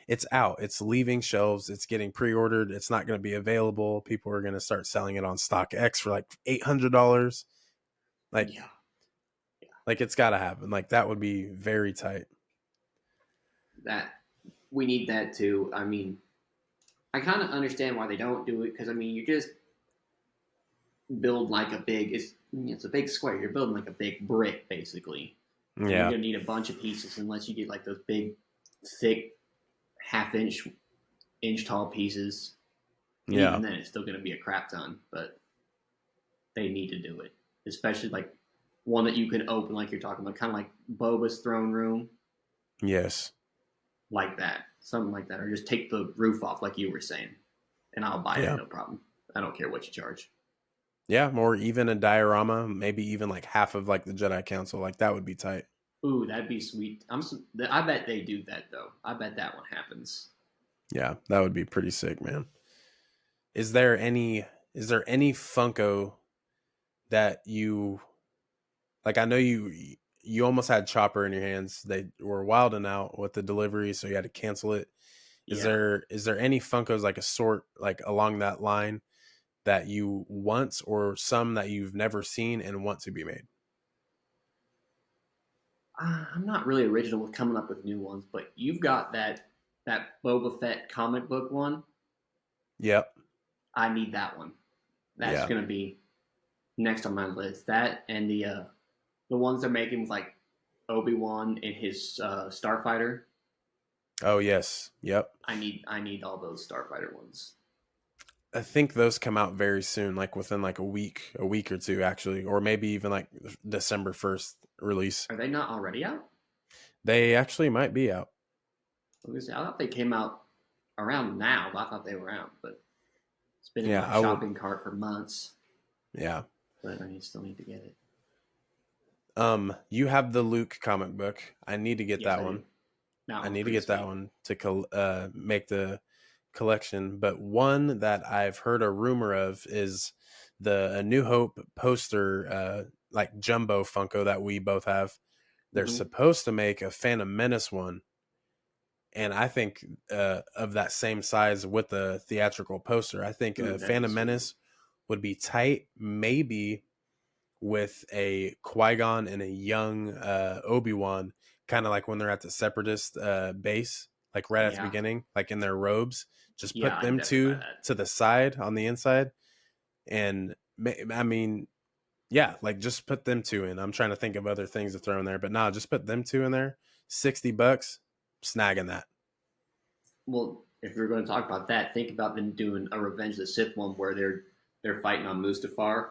[SPEAKER 1] It's out. It's leaving shelves. It's getting pre-ordered. It's not going to be available. People are going to start selling it on StockX for like $800. Like,
[SPEAKER 2] Yeah.
[SPEAKER 1] Like it's got to happen. Like that would be very tight.
[SPEAKER 2] That we need that too. I mean, I kind of understand why they don't do it because I mean, you just build like a big it's a big square. You're building like a big brick basically, and you're
[SPEAKER 1] Yeah.
[SPEAKER 2] gonna need a bunch of pieces unless you get like those big, thick, half inch tall pieces. And
[SPEAKER 1] Yeah.
[SPEAKER 2] even then, it's still gonna be a crap ton. But they need to do it, especially like one that you can open, like you're talking about, kind of like Boba's throne room,
[SPEAKER 1] Yes.
[SPEAKER 2] like that, something like that, or just take the roof off, like you were saying, and I'll buy it,
[SPEAKER 1] Yeah.
[SPEAKER 2] no problem. I don't care what you charge.
[SPEAKER 1] Yeah. Or even a diorama, maybe even like half of like the Jedi Council. Like that would be tight.
[SPEAKER 2] Ooh, that'd be sweet. I bet they do that though. I bet that one happens.
[SPEAKER 1] Yeah. That would be pretty sick, man. Is there any, is there any Funko that you like? I know you almost had Chopper in your hands. They were wilding out with the delivery, so you had to cancel it.
[SPEAKER 2] Yeah.
[SPEAKER 1] Is there any Funkos like a sort like along that line that you want, or some that you've never seen and want to be made?
[SPEAKER 2] I'm not really original with coming up with new ones, but you've got that Boba Fett comic book one.
[SPEAKER 1] Yep.
[SPEAKER 2] I need that one. That's
[SPEAKER 1] Yeah.
[SPEAKER 2] gonna be next on my list. That and the ones they're making with like Obi-Wan and his Starfighter.
[SPEAKER 1] Oh yes. Yep.
[SPEAKER 2] I need all those Starfighter ones.
[SPEAKER 1] I think those come out very soon, like within like a week or two, actually, or maybe even like December 1st release.
[SPEAKER 2] Are they not already out?
[SPEAKER 1] They actually might be out.
[SPEAKER 2] I thought they came out around now. I thought they were out, but it's been in
[SPEAKER 1] Yeah,
[SPEAKER 2] my
[SPEAKER 1] I would.
[SPEAKER 2] shopping cart for months.
[SPEAKER 1] Yeah.
[SPEAKER 2] But still need to get it.
[SPEAKER 1] You have the Luke comic book. I need to get
[SPEAKER 2] Yes,
[SPEAKER 1] that
[SPEAKER 2] I
[SPEAKER 1] one.
[SPEAKER 2] do. That
[SPEAKER 1] I
[SPEAKER 2] one's
[SPEAKER 1] need to
[SPEAKER 2] pretty
[SPEAKER 1] get that
[SPEAKER 2] sweet.
[SPEAKER 1] one to make the collection. But one that I've heard a rumor of is the A New Hope poster, like jumbo Funko that we both have. They're
[SPEAKER 2] Mm-hmm.
[SPEAKER 1] supposed to make a Phantom Menace one, and I think of that same size with the theatrical poster. I think
[SPEAKER 2] Ooh, that'd be
[SPEAKER 1] Phantom
[SPEAKER 2] sweet.
[SPEAKER 1] Menace would be tight, maybe with a Qui-Gon and a young Obi-Wan, kind of like when they're at the Separatist base, like right at the
[SPEAKER 2] Yeah,
[SPEAKER 1] beginning, like in their robes. Just
[SPEAKER 2] yeah,
[SPEAKER 1] put
[SPEAKER 2] I'd
[SPEAKER 1] them
[SPEAKER 2] definitely buy
[SPEAKER 1] two
[SPEAKER 2] that.
[SPEAKER 1] to the side on the inside, and I mean, yeah, like just put them two in. I'm trying to think of other things to throw in there, but nah, just put them two in there. $60, snagging that.
[SPEAKER 2] Well, if we're going to talk about that, think about them doing a Revenge of the Sith one where they're fighting on Mustafar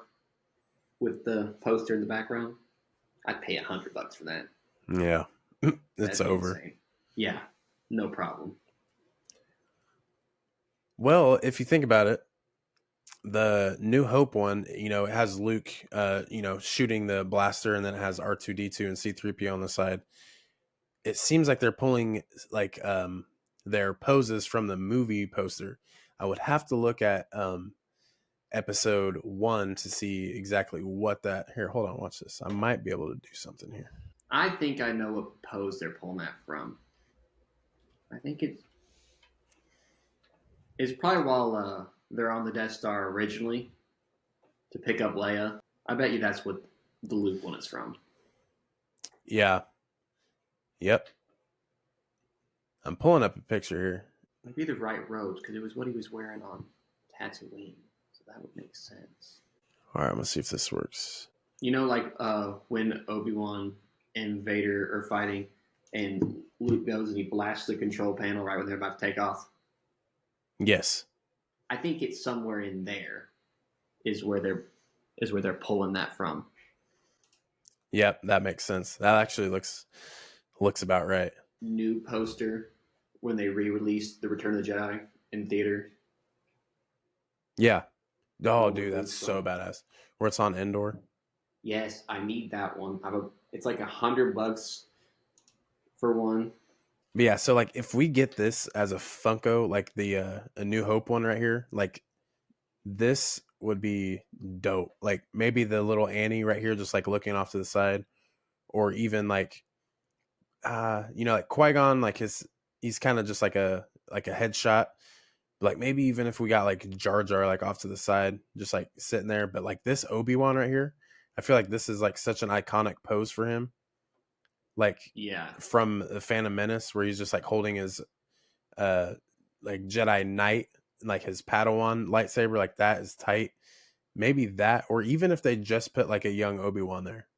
[SPEAKER 2] with the poster in the background. I'd pay $100 for that.
[SPEAKER 1] Yeah, it's
[SPEAKER 2] That'd be
[SPEAKER 1] over.
[SPEAKER 2] insane. Yeah, no problem.
[SPEAKER 1] Well, if you think about it, the New Hope one, it has Luke, shooting the blaster, and then it has R2D2 and C3PO on the side. It seems like they're pulling like their poses from the movie poster. I would have to look at episode 1 to see exactly what that. Here, hold on, watch this. I might be able to do something here.
[SPEAKER 2] I think I know what pose they're pulling that from. I think it's probably while they're on the Death Star originally to pick up Leia. I bet you that's what the Luke one is from.
[SPEAKER 1] Yeah. Yep. I'm pulling up a picture here.
[SPEAKER 2] It'd be the right robes because it was what he was wearing on Tatooine, so that would make sense.
[SPEAKER 1] All right, I'm gonna see if this works.
[SPEAKER 2] You know, like when Obi-Wan and Vader are fighting, and Luke goes and he blasts the control panel right when they're about to take off.
[SPEAKER 1] Yes.
[SPEAKER 2] I think it's somewhere in there is where they're pulling that from.
[SPEAKER 1] Yep, that makes sense. That actually looks about right.
[SPEAKER 2] New poster when they re-released the Return of the Jedi in theater.
[SPEAKER 1] Yeah. Oh,
[SPEAKER 2] One with
[SPEAKER 1] dude, that's
[SPEAKER 2] Luke's
[SPEAKER 1] so
[SPEAKER 2] on.
[SPEAKER 1] badass. Where it's on Endor.
[SPEAKER 2] Yes, I need that one. It's like $100 for one.
[SPEAKER 1] But yeah, so like if we get this as a Funko, like the A New Hope one right here, like this would be dope. Like maybe the little Annie right here, just like looking off to the side, or even like like Qui-Gon, like he's kind of just like a headshot. Like maybe even if we got like Jar Jar like off to the side, just like sitting there, but like this Obi-Wan right here, I feel like this is like such an iconic pose for him, like
[SPEAKER 2] Yeah.
[SPEAKER 1] from the Phantom Menace, where he's just like holding his uh like Jedi Knight, like his Padawan lightsaber, like that is tight. Maybe that, or even if they just put like a young Obi-Wan there,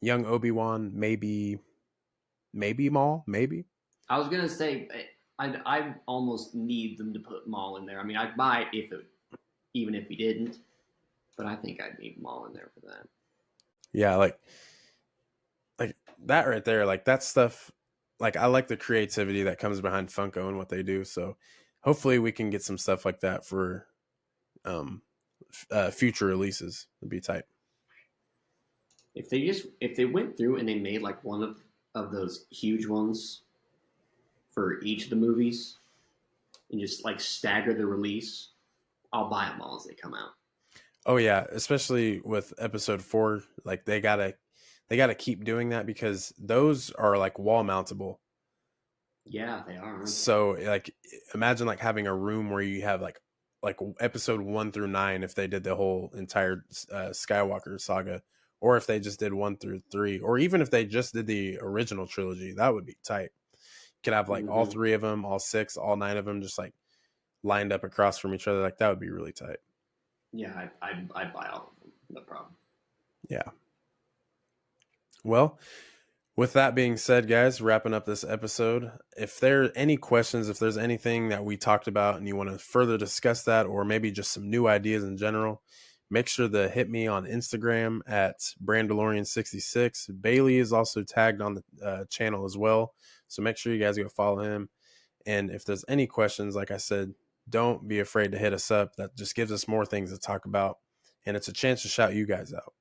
[SPEAKER 1] young Obi-Wan, maybe Maul, maybe.
[SPEAKER 2] I was gonna say I almost need them to put Maul in there. I mean, I'd buy it even if he didn't, but I think I'd need Maul in there for that.
[SPEAKER 1] Yeah, like that right there, like that stuff. Like I like the creativity that comes behind Funko and what they do. So hopefully we can get some stuff like that for um future releases. It'd be tight.
[SPEAKER 2] If they went through and they made like one of those huge ones for each of the movies and just like stagger the release, I'll buy them all as they come out.
[SPEAKER 1] Oh yeah, especially with episode 4, like they gotta keep doing that because those are like wall mountable.
[SPEAKER 2] Yeah, they are.
[SPEAKER 1] So like imagine like having a room where you have like episode 1 through 9 if they did the whole entire Skywalker saga, or if they just did 1 through 3, or even if they just did the original trilogy, that would be tight. You could have like all 3 of them, all 6, all 9 of them just like lined up across from each other. Like that would be really tight.
[SPEAKER 2] Yeah, I'd buy all of them. No problem.
[SPEAKER 1] Yeah. Well, with that being said, guys, wrapping up this episode, if there are any questions, if there's anything that we talked about and you want to further discuss that, or maybe just some new ideas in general, make sure to hit me on Instagram at Brandalorian66. Bailey is also tagged on the channel as well. So make sure you guys go follow him. And if there's any questions, like I said, don't be afraid to hit us up. That just gives us more things to talk about. And it's a chance to shout you guys out.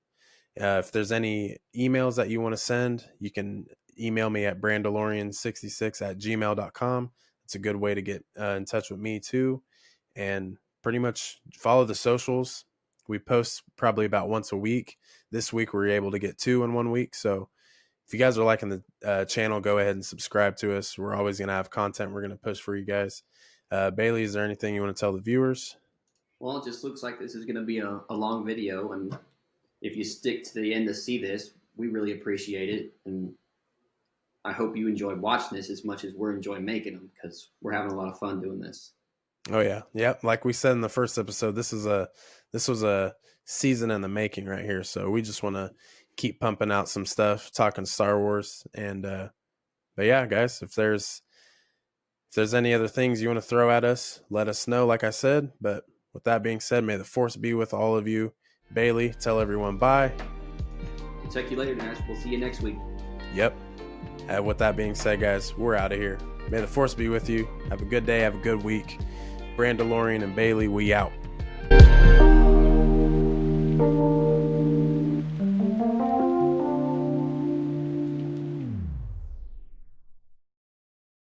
[SPEAKER 1] If there's any emails that you want to send, you can email me at brandalorian66@gmail.com. It's a good way to get in touch with me too. And pretty much follow the socials. We post probably about once a week. This week we were able to get 2 in 1 week. So if you guys are liking the channel, go ahead and subscribe to us. We're always going to have content we're going to post for you guys. Bailey, is there anything you want to tell the viewers?
[SPEAKER 2] Well, it just looks like this is going to be a long video, and if you stick to the end to see this, we really appreciate it, and I hope you enjoy watching this as much as we're enjoying making them, because we're having a lot of fun doing this.
[SPEAKER 1] Oh yeah, yep. Like we said in the first episode, this was a season in the making right here. So we just want to keep pumping out some stuff, talking Star Wars, and but yeah, guys, if there's any other things you want to throw at us, let us know. Like I said, but with that being said, may the Force be with all of you. Bailey, tell everyone bye.
[SPEAKER 2] Check you later, guys. We'll see you next week.
[SPEAKER 1] Yep. With that being said, guys, we're out of here. May the Force be with you. Have a good day. Have a good week. Brandalorian and Bailey, we out.